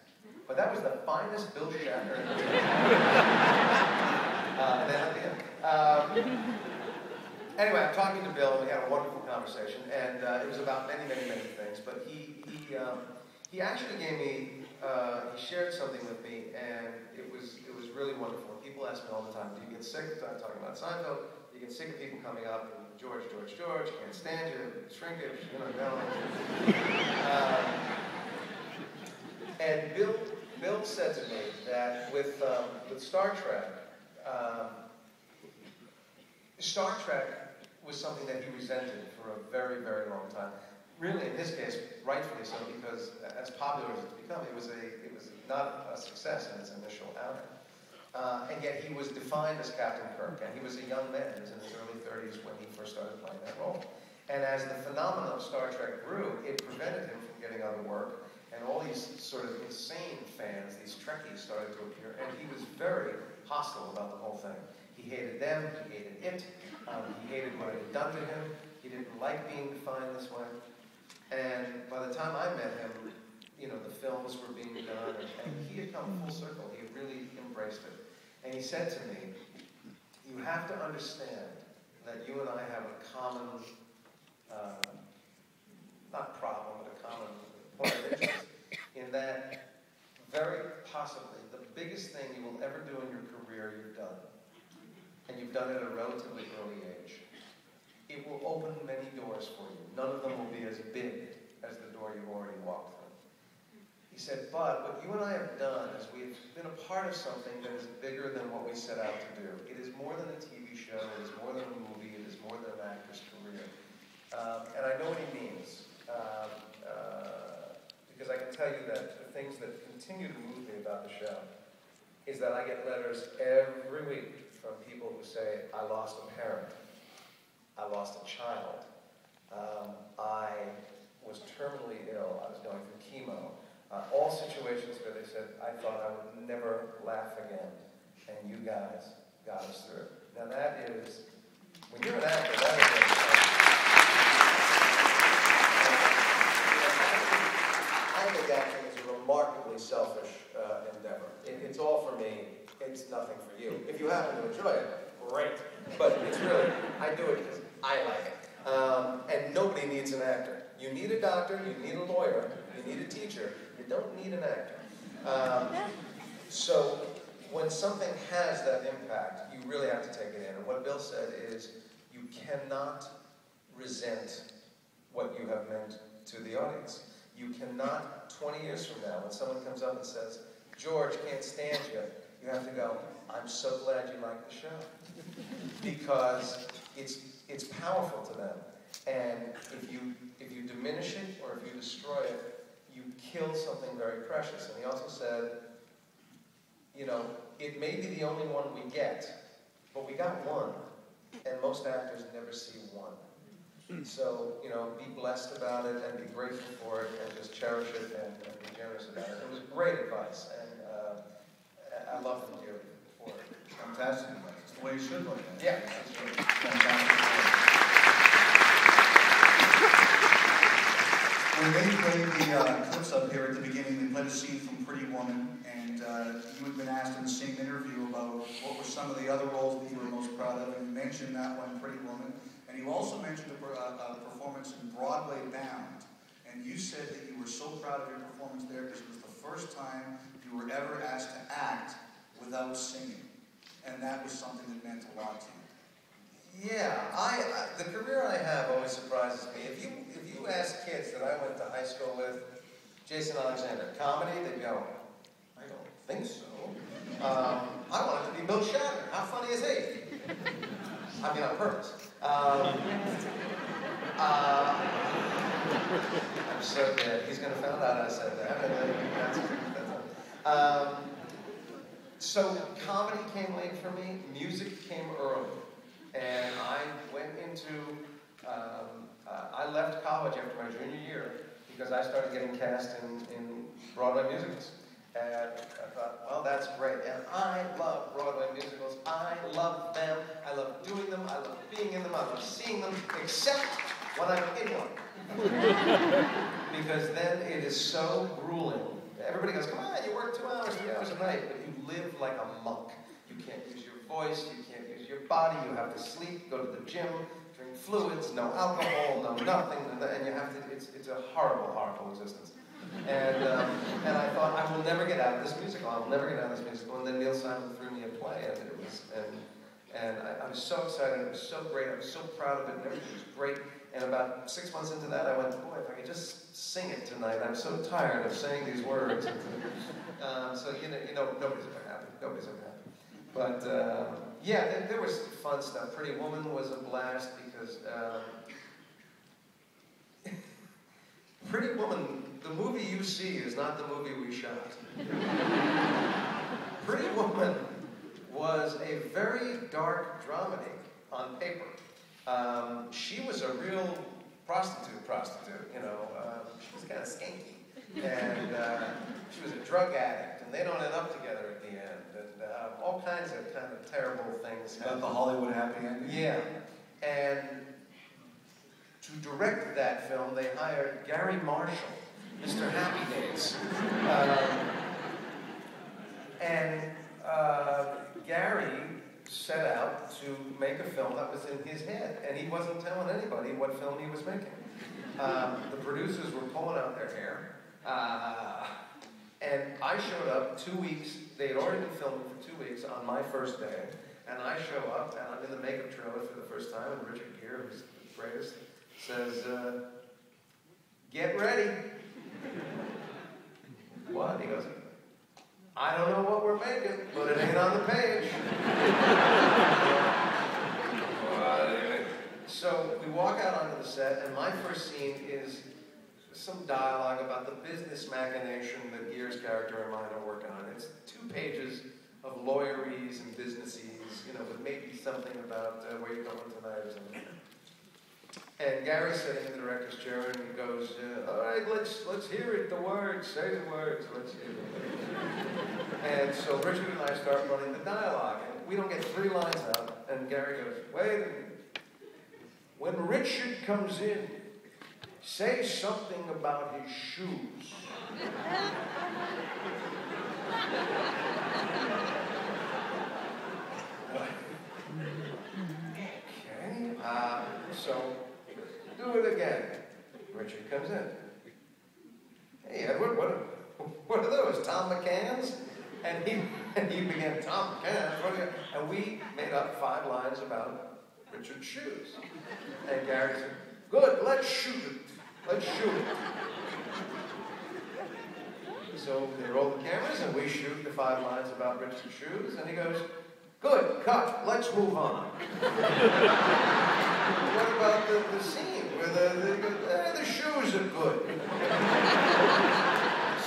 but that was the finest Bill Shatner." And then at the end. Anyway, I'm talking to Bill, and we had a wonderful conversation, and it was about many, many, many things. But he actually gave me, he shared something with me, and it was really wonderful. People ask me all the time, "Do you get sick?" I'm talking about Seinfeld. "Do you get sick of people coming up and George, can't stand you, shrinkage, you know." And Bill said to me that with Star Trek, Star Trek was something that he resented for a very, very long time. Really, in his case, rightfully so, because as popular as it's become, it was not a success in its initial outing. And yet he was defined as Captain Kirk, and he was a young man. He was in his early 30s when he first started playing that role. And as the phenomenon of Star Trek grew, it prevented him from getting other work, and all these sort of insane fans, these Trekkies, started to appear, and he was very hostile about the whole thing. He hated them, he hated it, he hated what it had done to him, he didn't like being defined this way. And by the time I met him, you know, the films were being done, and he had come full circle. He really embraced it. And he said to me, you have to understand that you and I have a common, not problem, but a common point of interest, in that very possibly the biggest thing you will ever do in your career, you've done. And you've done it at a relatively early age. It will open many doors for you. None of them will be as big as the door you've already walked through. He said, but what you and I have done is we've been a part of something that is bigger than what we set out to do. It is more than a TV show, it is more than a movie, it is more than an actor's career. And I know what he means. Because I can tell you that the things that continue to move me about the show is that I get letters every week from people who say, I lost a parent, I lost a child, I was terminally ill, I was going through chemo. All situations where they said, I thought I would never laugh again, and you guys got us through. Now that is, when you're an actor, that is I think acting is a remarkably selfish endeavor. It's all for me, it's nothing for you. If you happen to enjoy it, great. But it's really, I do it because I like it. And nobody needs an actor. You need a doctor, you need a lawyer, you need a teacher, you don't need an actor. So when something has that impact, you really have to take it in. And what Bill said is, you cannot resent what you have meant to the audience. You cannot, 20 years from now, when someone comes up and says, George, can't stand you, you have to go, I'm so glad you like the show. Because it's powerful to them. And if you diminish it or if you destroy it, you kill something very precious. And he also said, you know, it may be the only one we get, but we got one. And most actors never see one. So, you know, be blessed about it and be grateful for it and just cherish it and be generous about it. It was great advice, and I love him dearly for it. Fantastic advice. It's the way you should look at it. Yeah. When they played the clips up here at the beginning, they played a scene from Pretty Woman, and you had been asked in the same interview about what were some of the other roles that you were most proud of, and you mentioned that one, Pretty Woman, and you also mentioned a performance in Broadway Bound, and you said that you were so proud of your performance there because it was the first time you were ever asked to act without singing, and that was something that meant a lot to you. Yeah, the career I have always surprises me. If you ask kids that I went to high school with, Jason Alexander, comedy, they go, I don't think so. I wanted to be Bill Shatner. How funny is he? I mean, on purpose. I'm so dead. He's going to find out I said that. So comedy came late for me. Music came early. And I went into, I left college after my junior year because I started getting cast in Broadway musicals. And I thought, well, that's great. And I love Broadway musicals. I love them. I love doing them. I love being in them. I love seeing them, except when I'm in one. Because then it is so grueling. Everybody goes, come on, you work 2 hours, 3 hours a night, but you live like a monk. You can't use your voice, you can't use your body, you have to sleep, go to the gym, drink fluids, no alcohol, no nothing, and you have to, it's a horrible, horrible existence. And I thought, I will never get out of this musical, I will never get out of this musical, and then Neil Simon threw me a play, and it was, and I was so excited, it was so great, I was so proud of it, and everything was great, and about 6 months into that, I went, boy, if I could just sing it tonight, I'm so tired of saying these words. So, you know, nobody's ever happy, nobody's ever happy. But, yeah, there was fun stuff. Pretty Woman was a blast because Pretty Woman, the movie you see is not the movie we shot. Pretty Woman was a very dark dramedy on paper. She was a real prostitute, you know. She was kind of skanky. And she was a drug addict, and they don't end up together at the end. And all kinds of kind of terrible things happen. The Hollywood happy ending? Yeah. And to direct that film, they hired Gary Marshall, Mr. Happy Days. And Gary set out to make a film that was in his head, and he wasn't telling anybody what film he was making. The producers were pulling out their hair, and I showed up 2 weeks. They had already been filming for 2 weeks on my first day, and I show up, and I'm in the makeup trailer for the first time, and Richard Gere, who's the greatest, says, "Get ready." What? He goes, "I don't know what we're making, but it ain't on the page." So we walk out onto the set, and my first scene is some dialogue about the business machination that Gere's character and mine are working on. It's 2 pages of lawyeries and businesses, with maybe something about where you're going tonight or something. And Gary's sitting in the director's chair, and he goes, "All right, let's hear it, the words, say the words, let's hear the words." And so Richard and I start running the dialogue, and we don't get 3 lines out, and Gary goes, "Wait a minute. When Richard comes in, say something about his shoes." Okay, so do it again. Richard comes in. "Hey, Edward, what are those, Tom McCann's?" And he began, "Tom McCann's, what are you?" And we made up 5 lines about Richard's shoes. And Gary said, "Good, let's shoot it. Let's shoot it." So they roll the cameras, and we shoot the 5 lines about Richard's shoes, and he goes, "Good, cut, let's move on." What about the scene where the shoes are good?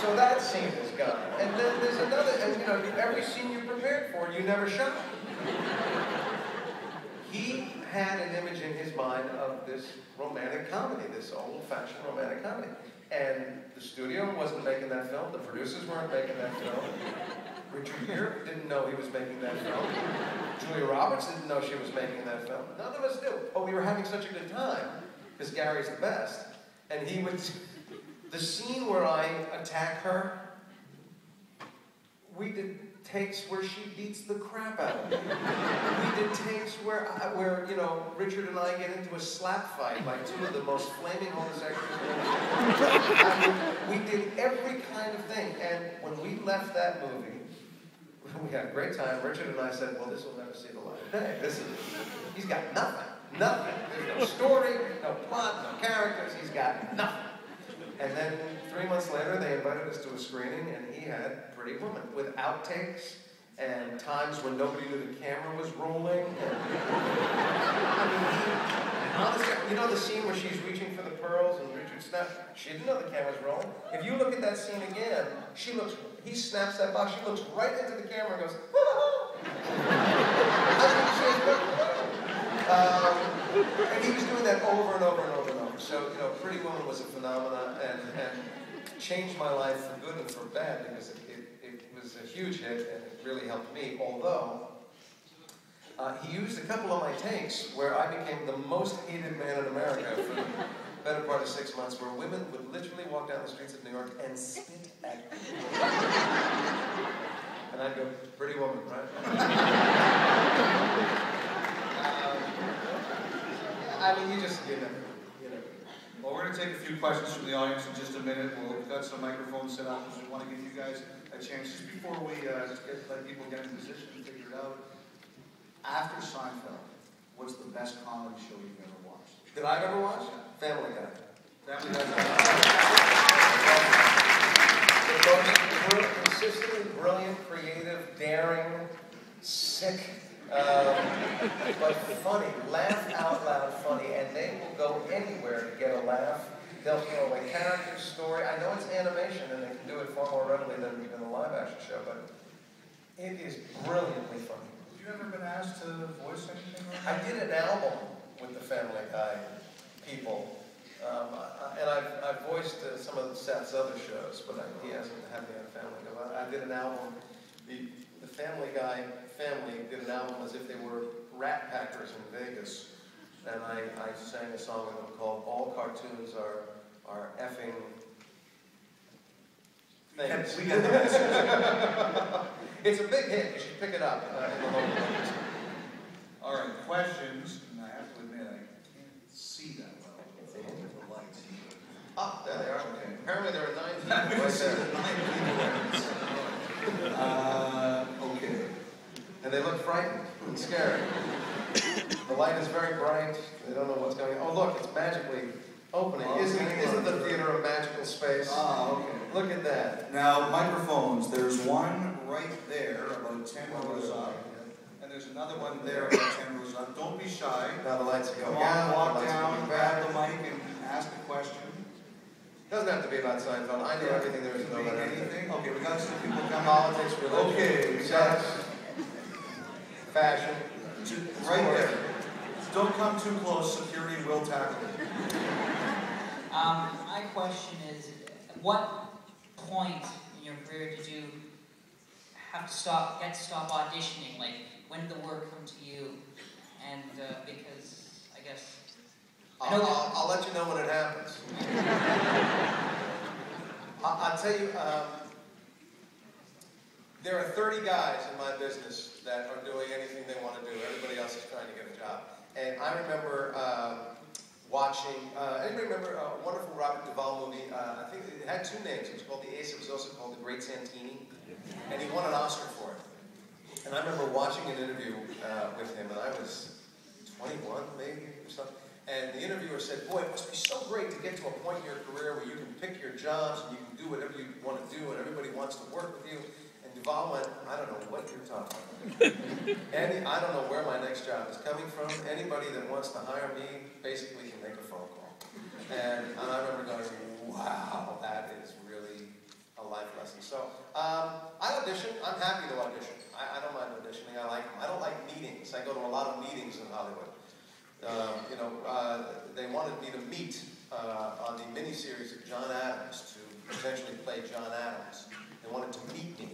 So that scene is gone. And then there's another, and every scene you prepared for, you never shot. He had an image in his mind of this romantic comedy, this old-fashioned romantic comedy. And the studio wasn't making that film. The producers weren't making that film. Richard Gere didn't know he was making that film. Julia Roberts didn't know she was making that film. None of us knew. But we were having such a good time, because Gary's the best. And he would... The scene where I attack her, we did takes where she beats the crap out of me. We did takes where Richard and I get into a slap fight like 2 of the most flaming homosexuals. We did every kind of thing. And when we left that movie, we had a great time. Richard and I said, "Well, this will never see the light of day. He's got nothing. Nothing. There's no story, no plot, no characters. He's got nothing." And then 3 months later, they invited us to a screening, and he had Pretty Woman with outtakes and times when nobody knew the camera was rolling. Honestly, the scene where she's reaching for the pearls and Richard snaps? She didn't know the camera was rolling. If you look at that scene again, he snaps that box, she looks right into the camera and goes, and he was doing that over and over and over and over. So, Pretty Woman was a phenomenon and changed my life for good and for bad, because it was a huge hit and it really helped me. Although, he used a couple of my takes where I became the most hated man in America for the better part of 6 months, where women would literally walk down the streets of New York and spit at me. And I'd go, "Pretty Woman," right? You know. Well, we're going to take a few questions from the audience in just a minute. We've got some microphones set up, because we want to give you guys a chance. Just before we let people get in position and figure it out, after Seinfeld, what's the best comedy show you've ever watched? That I've ever watched? Family Guy. Family Guy. The most consistently brilliant, creative, daring, sick, but funny, laugh out loud funny, and they will go anywhere to get a laugh. They'll throw away character, story. I know it's animation, and they can do it far more readily than even a live-action show, but it is brilliantly funny. Have you ever been asked to voice anything? I did an album with the Family Guy people, and I've voiced some of Seth's other shows, but he hasn't had me on Family Guy. I did an album. The Family Guy family did an album as if they were rat packers in Vegas, and I sang a song with them called "All Cartoons Are Effing things. We get the message. It's a big hit. You should pick it up in the local movies. All right, questions. And I have to admit, I can't see that well. It's the lights. Ah, there they are. Okay. Apparently there are 9 people right there. Okay. And they look frightened and scared. The light is very bright. They don't know what's going on. Oh, look, it's magically opening. Isn't the theater a magical space? Ah, okay. Look at that. Now, microphones. There's one right there, about 10 rows up. And there's another one there, about 10 rows up. Don't be shy. Now the lights are Come going on, down. walk the lights are down, going grab back. the mic, and ask a question. Doesn't have to be about Seinfeld. I know everything there is to know about anything. Okay, we got some people coming. Politics, religion, Okay, sex, fashion. Right there. Don't come too close. Security will tackle you. My question is, at what point in your career did you have to stop auditioning? Like, when did the work come to you? And because I guess I'll let you know when it happens. I'll tell you, there are 30 guys in my business that are doing anything they want to do. Everybody else is trying to get a job. And I remember watching, anybody remember a wonderful Robert Duvall movie? I think it had 2 names. It was called The Ace. It was also called The Great Santini. And he won an Oscar for it. And I remember watching an interview with him, and I was 21 maybe or something. And the interviewer said, boy, it must be so great to get to a point in your career where you can pick your jobs and you can do whatever you want to do and everybody wants to work with you. And Duvall went, I don't know what you're talking about. I don't know where my next job is coming from. Anybody that wants to hire me basically can make a phone call. And I remember going, wow, that is really a life lesson. So I audition. I'm happy to audition. I don't mind auditioning. I like them. I don't like meetings. I go to a lot of meetings in Hollywood. They wanted me to meet on the miniseries of John Adams to potentially play John Adams. They wanted to meet me.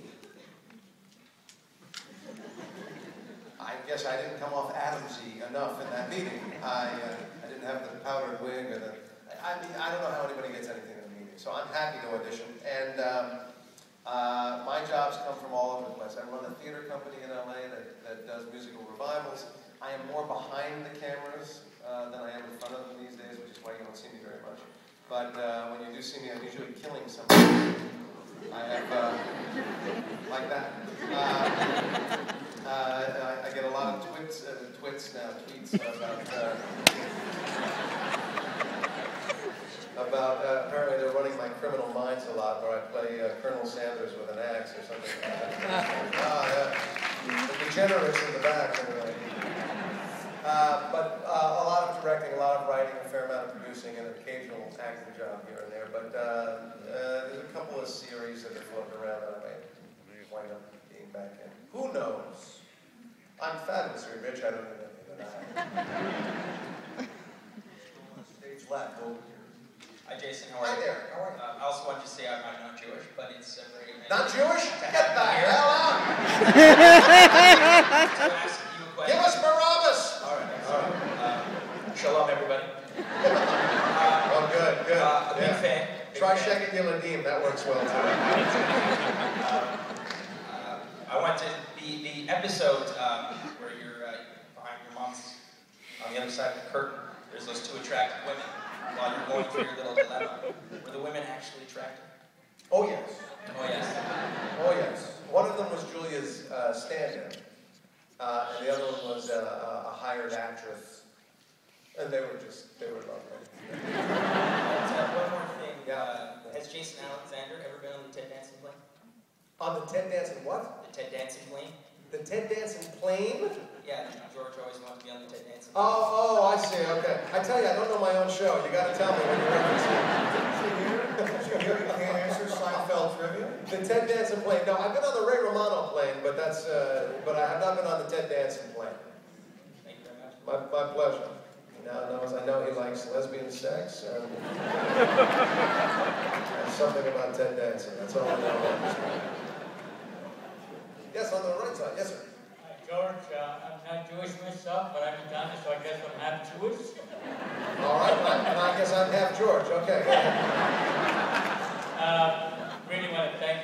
I guess I didn't come off Adamsy enough in that meeting. I didn't have the powdered wig or the. I don't know how anybody gets anything in a meeting. So I'm happy to audition. And my jobs come from all over the place. I run a theater company in LA that does musical revivals. I am more behind the cameras than I am in front of them these days, which is why you don't see me very much. But when you do see me, I'm usually killing somebody. I have, like that. I get a lot of tweets about apparently they're running my Criminal Minds a lot, where I play Colonel Sanders with an axe or something like that. The degenerates in the back, anyway. But a lot of directing, a lot of writing, a fair amount of producing, and an occasional acting job here and there. But there's a couple of series that are floating around that I may wind up being back in. Who knows? I'm fabulously rich. I don't need anything that I Stage left over here. Hi, Jason. How are you? Hi there. How are you? I also want to say I'm not Jewish, but it's very nice. Not Jewish? Get the hell out! Give us Barabbas! All right. Shalom, everybody. Oh, good. A big fan. Try Sheket Yiladim. That works well, too. I went to the episode where you're behind your mom's, on the other side of the curtain. There's those 2 attractive women while you're going through your little dilemma. Were the women actually attractive? Oh, yes. Oh, yes. Oh, yes. One of them was Julia's stand-in, and the other one was a hired actress. And they were lovely. One more thing. Yeah. Has Jason Alexander ever been on the Ted Danson plane? On the Ted Danson what? The Ted Danson plane? The Ted Danson plane? Yeah, George always wanted to be on the Ted Danson plane. Oh, I see, okay. I tell you, I don't know my own show. You gotta tell me when you're referencing. You can't answer Seinfeld trivia? The Ted Danson plane. No, I've been on the Ray Romano plane, but but I have not been on the Ted Danson plane. Thank you very much. My pleasure. Now knows I know he likes lesbian sex and something about Ted Danson. That's all I know about this guy. Yes, on the right side. Yes, sir. Hi, George. I'm not Jewish myself, but I'm Italian, so I guess I'm half Jewish. All right. I guess I'm half George. Okay. Really want to thank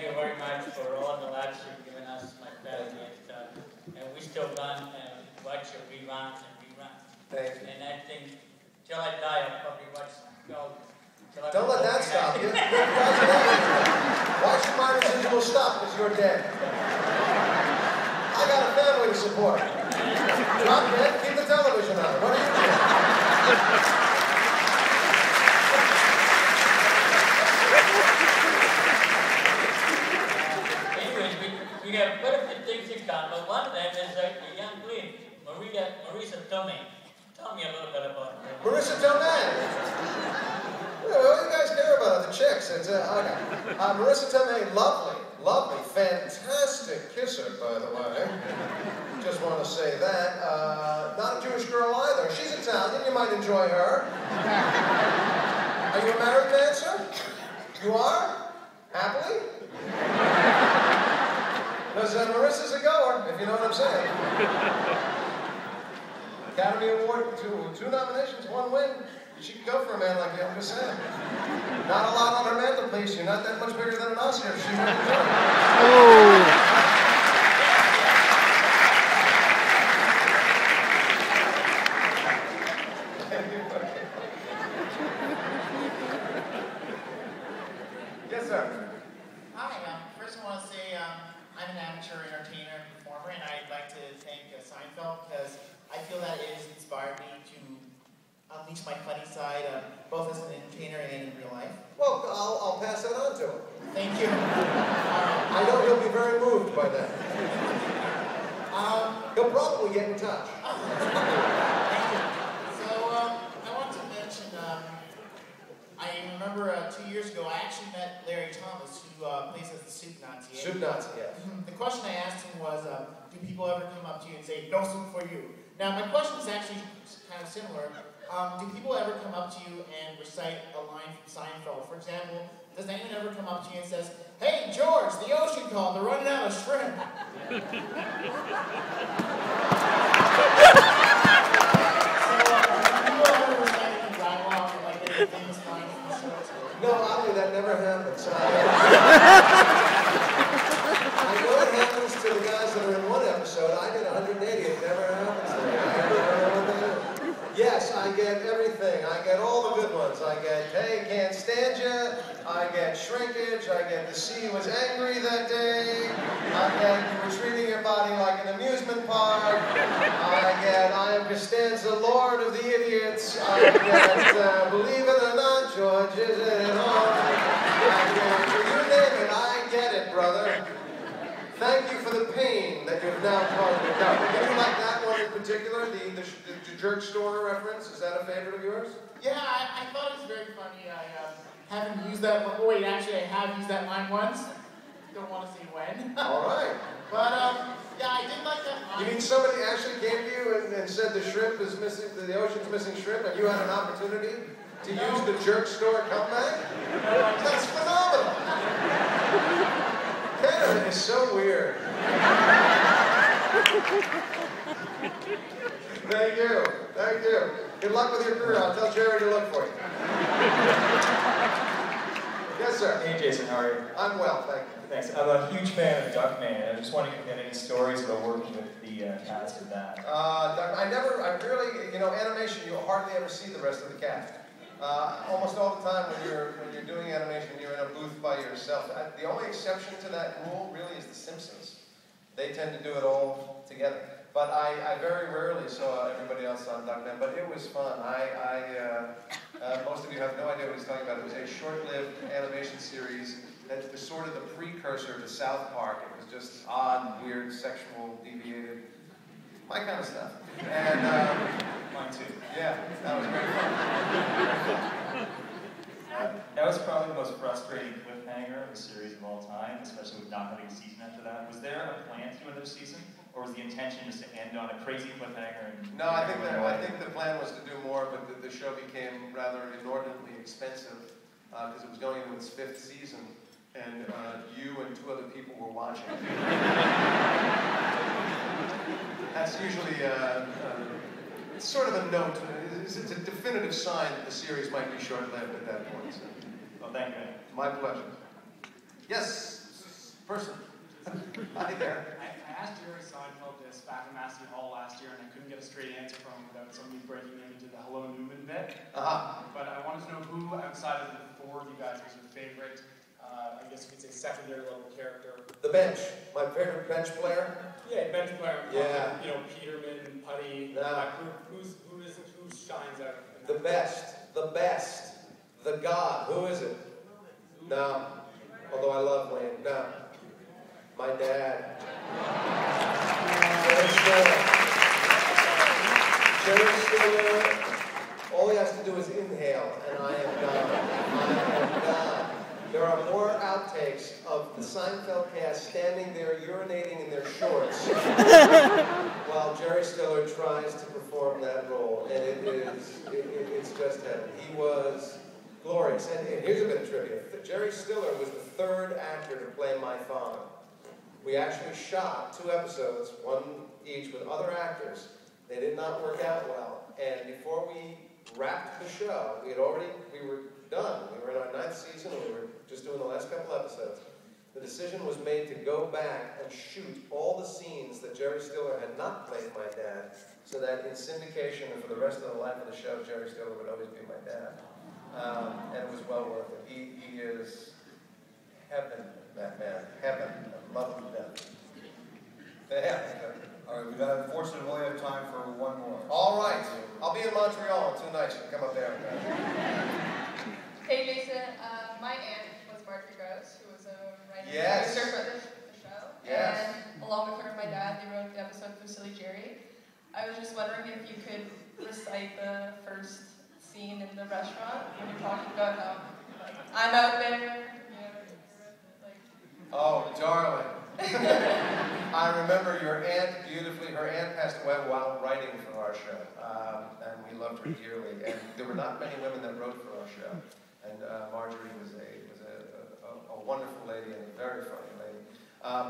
still run and watch your reruns and reruns. Thank you. And I think, till I die, I'll probably watch Seinfeld. Don't let that stop you. Why should my residual stop because you're dead? I got a family to support. Drop dead, keep the television on. What are you doing? Anyways, we have quite a few things in common, but one of them is a young queen, Marisa Tomei. Tell me a little bit about her. Marisa Tomei. What do you guys care about? The chicks. It's, okay. Marisa Tomei, lovely, fantastic kisser, by the way. Just want to say that. Not a Jewish girl either. She's Italian. You might enjoy her. Are you a married man, sir? You are? Happily? Because Marissa's a goer, if you know what I'm saying. Academy Award, two nominations, one win. She could go for a man like you, I'm just saying. Not a lot on her mantelpiece. You're not that much bigger than an Oscar. She's really good. Yes, sir. Hi, first I want to say I'm an amateur entertainer and performer, and I'd like to thank Seinfeld because I feel that it has inspired me to unleash my funny side, both as an entertainer and in real life. Well, I'll pass that on to him. Thank you. I know he'll be very moved by that. He'll probably get in touch. Thank you. So I want to mention, I remember 2 years ago, I actually met Larry Thomas, who plays as the Soup Nazi. Soup Nazi, yes. The question I asked him was, do people ever come up to you and say, no soup for you? Now, my question is actually kind of similar. Do people ever come up to you and recite a line from Seinfeld? For example, does anyone ever come up to you and says, hey, George, the ocean called, they're running out of shrimp. No, oddly, that never happens. I know it happens to the guys that are in one episode. I did 180. It never happens to me. I don't know what they do. Yes, I get everything. I get all the good ones. I get, hey, can't stand you. I get shrinkage. I get the sea was angry that day. I get you were treating your body like an amusement park. I get I am Costanza, Lord of the Idiots. I get believe it or not, George, is it all? I get, you name it, I get it, brother. Thank you for the pain that you've now caused me. Now, did you like that one in particular, the jerk store reference? Is that a favorite of yours? Yeah, I thought it was very funny. I haven't used that one. Oh, wait, actually, I have used that line once. Don't want to say when. All right. But, yeah, I did like that line. You mean somebody actually came to you and said the shrimp is missing, the ocean's missing shrimp, and you had an opportunity to use the jerk store comeback? That's phenomenal. Canada is so weird. Thank you. Thank you. Good luck with your career. I'll tell Jerry to look for you. Yes, sir. Hey, Jason, how are you? I'm well, thank you. Thanks. I'm a huge fan of Duckman. I'm just wondering if you had any stories about working with the cast of that. I really, you know, animation, you hardly ever see the rest of the cast. Almost all the time when you're doing animation, you're in a booth by yourself. The only exception to that rule really is The Simpsons. They tend to do it all together. But I very rarely saw everybody else on Duckman, but it was fun. Most of you have no idea what he's talking about. It was a short-lived animation series that was sort of the precursor to South Park. It was just odd, weird, sexual, deviated, my kind of stuff. And mine too. Yeah, that was very fun. That was probably the most frustrating cliffhanger of the series of all time, especially with not having a season after that. Was there a plan to do another season, or was the intention just to end on a crazy cliffhanger? No, I think the plan was to do more, but the show became rather inordinately expensive because it was going into its 5th season, and you and 2 other people were watching. That's usually it's sort of a note. It's a definitive sign that the series might be short-lived at that point. So. Well, thank you. My pleasure. Yes, person. Hi there. I asked Jerry Seinfeld this back in Massey Hall last year, and I couldn't get a straight answer from him without somebody breaking into the Hello Newman bit. But I wanted to know who, outside of the four of you guys, was your favorite, I guess you could say, secondary level character. The bench. My favorite bench player. Yeah, bench player. Yeah. You know, Peterman, Putty. Who shines out? The best. The best. The God. Who is it? No. Although I love Wayne. No. My dad. Jerry Stiller. All he has to do is inhale, and I am gone. I am gone. There are more outtakes of the Seinfeld cast standing there urinating in their shorts while Jerry Stiller tries to perform that role, and it's just heaven. He was glorious. And here's a bit of trivia. Jerry Stiller was the third actor to play my father. We actually shot 2 episodes, one each with other actors. They did not work out well. And before we wrapped the show, we were done. We were in our 9th season, and we were just doing the last couple episodes. The decision was made to go back and shoot all the scenes that Jerry Stiller had not played my dad, so that in syndication and for the rest of the life of the show, Jerry Stiller would always be my dad. And it was well worth it. He is heaven, that man. Heaven. I love him to death. Yeah. All right, unfortunately, we only have time for one more. All right. I'll be in Montreal in 2 nights. You can come up there. Hey, Jason. My aunt was Marjorie Gross, who was a writer and Yes. producer for the show. Yes. And along with her and my dad, they wrote the episode Fusilli Jerry. I was just wondering if you could recite the first scene in the restaurant when you're talking about how, like, I'm out there, you know, like... Oh, darling. I remember your aunt beautifully. Her aunt passed away while writing for our show, and we loved her dearly. And there were not many women that wrote for our show. And Marjorie was a wonderful lady and a very funny lady.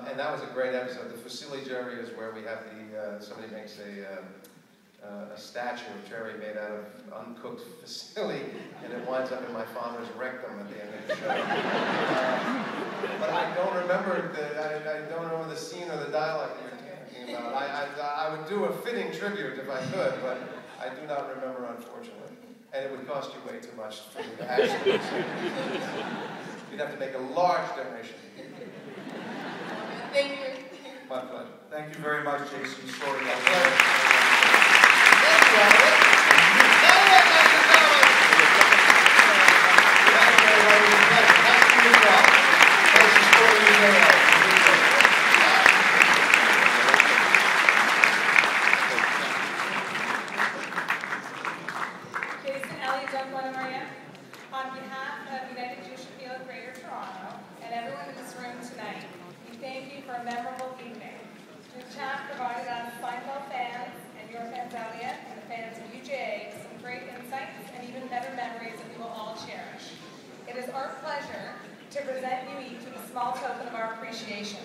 And that was a great episode. The Fusilli Jerry is where we have somebody makes a statue of Jerry made out of uncooked fusilli, and it winds up in my father's rectum at the end of the show. But I don't remember the scene or the dialogue that you're talking about. I would do a fitting tribute if I could, but I do not remember, unfortunately. And it would cost you way too much for me to actually. You'd have to make a large donation. Thank you. My pleasure. Thank you very much, Jason. Sorry about On behalf of United Jewish Appeal of Greater Toronto and everyone in this room tonight, we thank you for a memorable evening. The chat provided us Seinfeld fans and your fans Elliot and the fans of UJA with some great insights and even better memories that we will all cherish. It is our pleasure to present you each with a small token of our appreciation.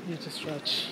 You have to stretch.